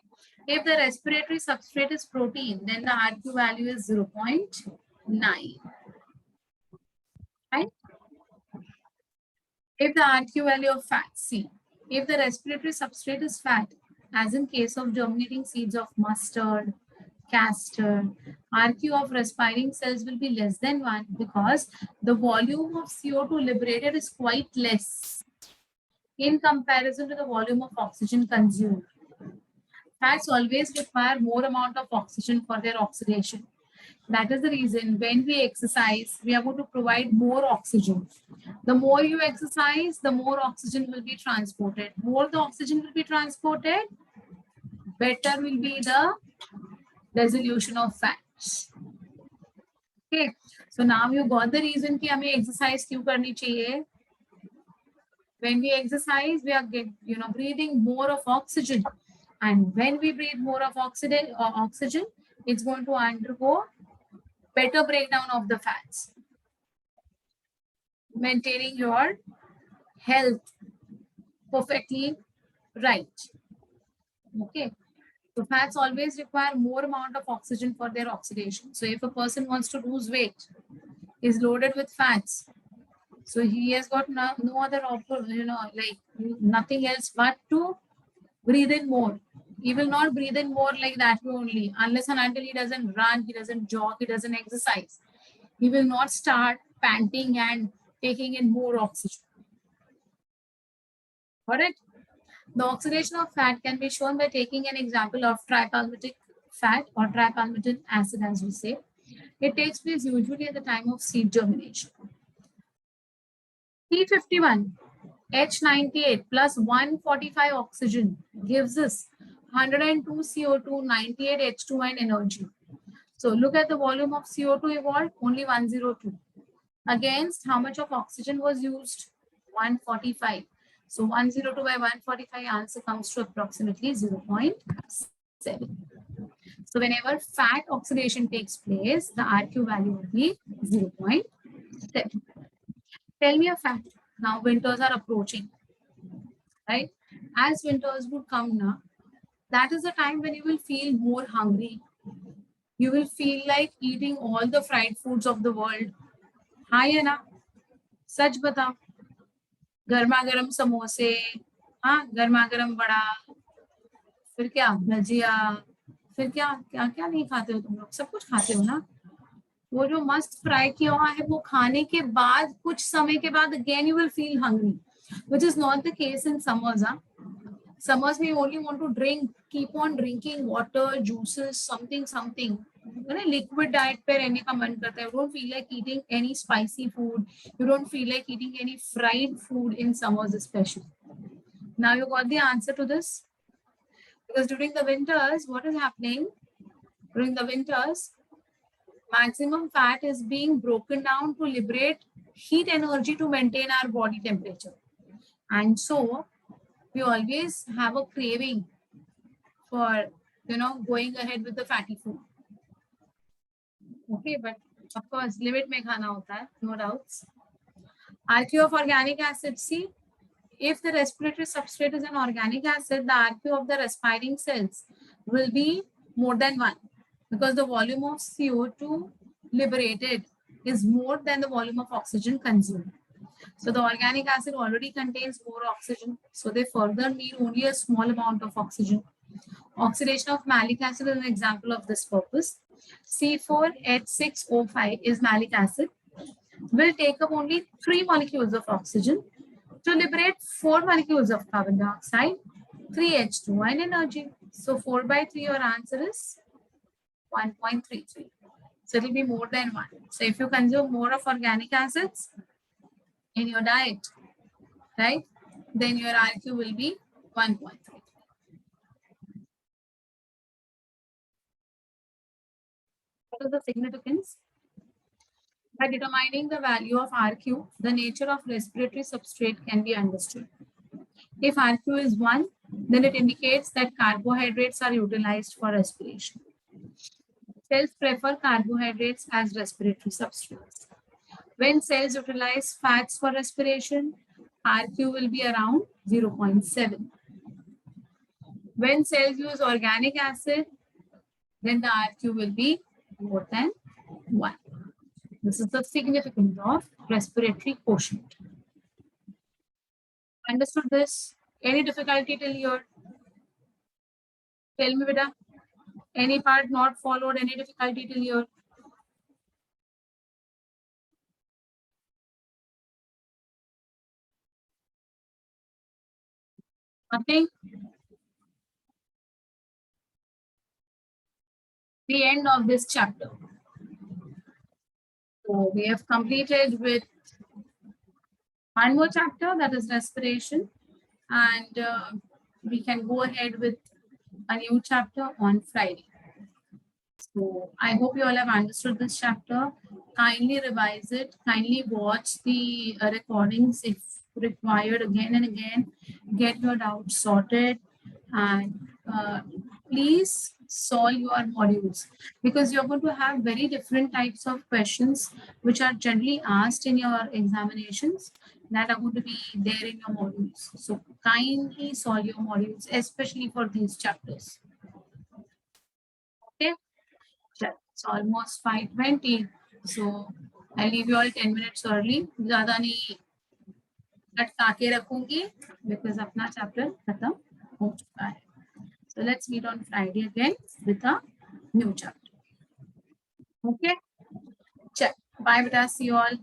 If the respiratory substrate is protein, then the RQ value is 0.9. Right? If the RQ value of fat, see, if the respiratory substrate is fat, as in case of germinating seeds of mustard, castor, RQ of respiring cells will be less than 1 because the volume of CO2 liberated is quite less in comparison to the volume of oxygen consumed. Fats always require more amount of oxygen for their oxidation. That is the reason when we exercise, we are going to provide more oxygen. The more you exercise, the more oxygen will be transported. More the oxygen will be transported, better will be the resolution of fats. Okay, so now you got the reason कि हमें exercise क्यों करनी चाहिए. When we exercise, we are breathing more of oxygen, and when we breathe more of oxygen, it's going to undergo better breakdown of the fats, maintaining your health perfectly right. Okay. So fats always require more amount of oxygen for their oxidation. So if a person wants to lose weight, is loaded with fats. So he has got no other option, like nothing else but to breathe in more. He will not breathe in more like that only, unless and until he doesn't run, he doesn't jog, he doesn't exercise. He will not start panting and taking in more oxygen. Got it? The oxidation of fat can be shown by taking an example of tripalmitic fat or tripalmitic acid, as we say. It takes place usually at the time of seed germination. P51, H98 plus 145 oxygen gives us 102 CO2, 98 H2 and energy. So look at the volume of CO2 evolved, only 102. Against how much of oxygen was used? 145. So 102 by 145, answer comes to approximately 0.7. So whenever fat oxidation takes place, the RQ value will be 0.7. Tell me a fact. Now winters are approaching, right? As winters would come now, that is the time when you will feel more hungry. You will feel like eating all the fried foods of the world. हाँ है ना? सच बताओ. गर्मा गर्म समोसे, हाँ गर्मा गर्म बड़ा, फिर क्या भजिया, फिर क्या क्या क्या नहीं खाते हो तुम लोग? सब कुछ खाते हो ना? वो जो मस्त फ्राई किया हुआ है वो खाने के बाद कुछ समय के बाद again you will feel hungry, which is not the case in summers. Summers we only want to drink, keep on drinking water, juices, something. Liquid diet पे रहने का मन करता है. You don't feel like eating any spicy food. You don't feel like eating any fried food in summers especially. Now you got the answer to this. Because during the winters, what is happening? During the winters, maximum fat is being broken down to liberate heat energy to maintain our body temperature. And so we always have a craving for, going ahead with the fatty food. Okay, but of course, limit mein khana hota hai, no doubts. RQ of organic acid, see, if the respiratory substrate is an organic acid, the RQ of the respiring cells will be more than 1 because the volume of CO2 liberated is more than the volume of oxygen consumed. So the organic acid already contains more oxygen, so they further need only a small amount of oxygen. Oxidation of malic acid is an example of this purpose. C4H6O5 is malic acid, will take up only 3 molecules of oxygen to liberate 4 molecules of carbon dioxide, 3 H2 and energy. So 4 by 3, your answer is 1.33. So it will be more than 1. So if you consume more of organic acids in your diet, right, then your RQ will be 1.33. What is the significance? By determining the value of RQ, the nature of respiratory substrate can be understood. If RQ is 1, then it indicates that carbohydrates are utilized for respiration. Cells prefer carbohydrates as respiratory substrates. When cells utilize fats for respiration, RQ will be around 0.7. When cells use organic acid, then the RQ will be more than 1. This is the significance of respiratory quotient. Understood this? Any difficulty till here? Tell me, beta. Any part not followed? Any difficulty till here? Nothing? The end of this chapter. So we have completed with one more chapter, that is respiration, and we can go ahead with a new chapter on Friday. So I hope you all have understood this chapter. Kindly revise it. Kindly watch the recordings if required again and again. Get your doubts sorted, and please solve your modules, because you're going to have very different types of questions which are generally asked in your examinations that are going to be there in your modules. So kindly solve your modules, especially for these chapters. Okay. It's almost 5:20, so I'll leave you all 10 minutes early. ज़्यादा नहीं लटका के रखूंगी because अपना chapter खत्म हो चुका है. So let's meet on Friday again with a new chapter. Okay. Check. Bye, beta. See you all.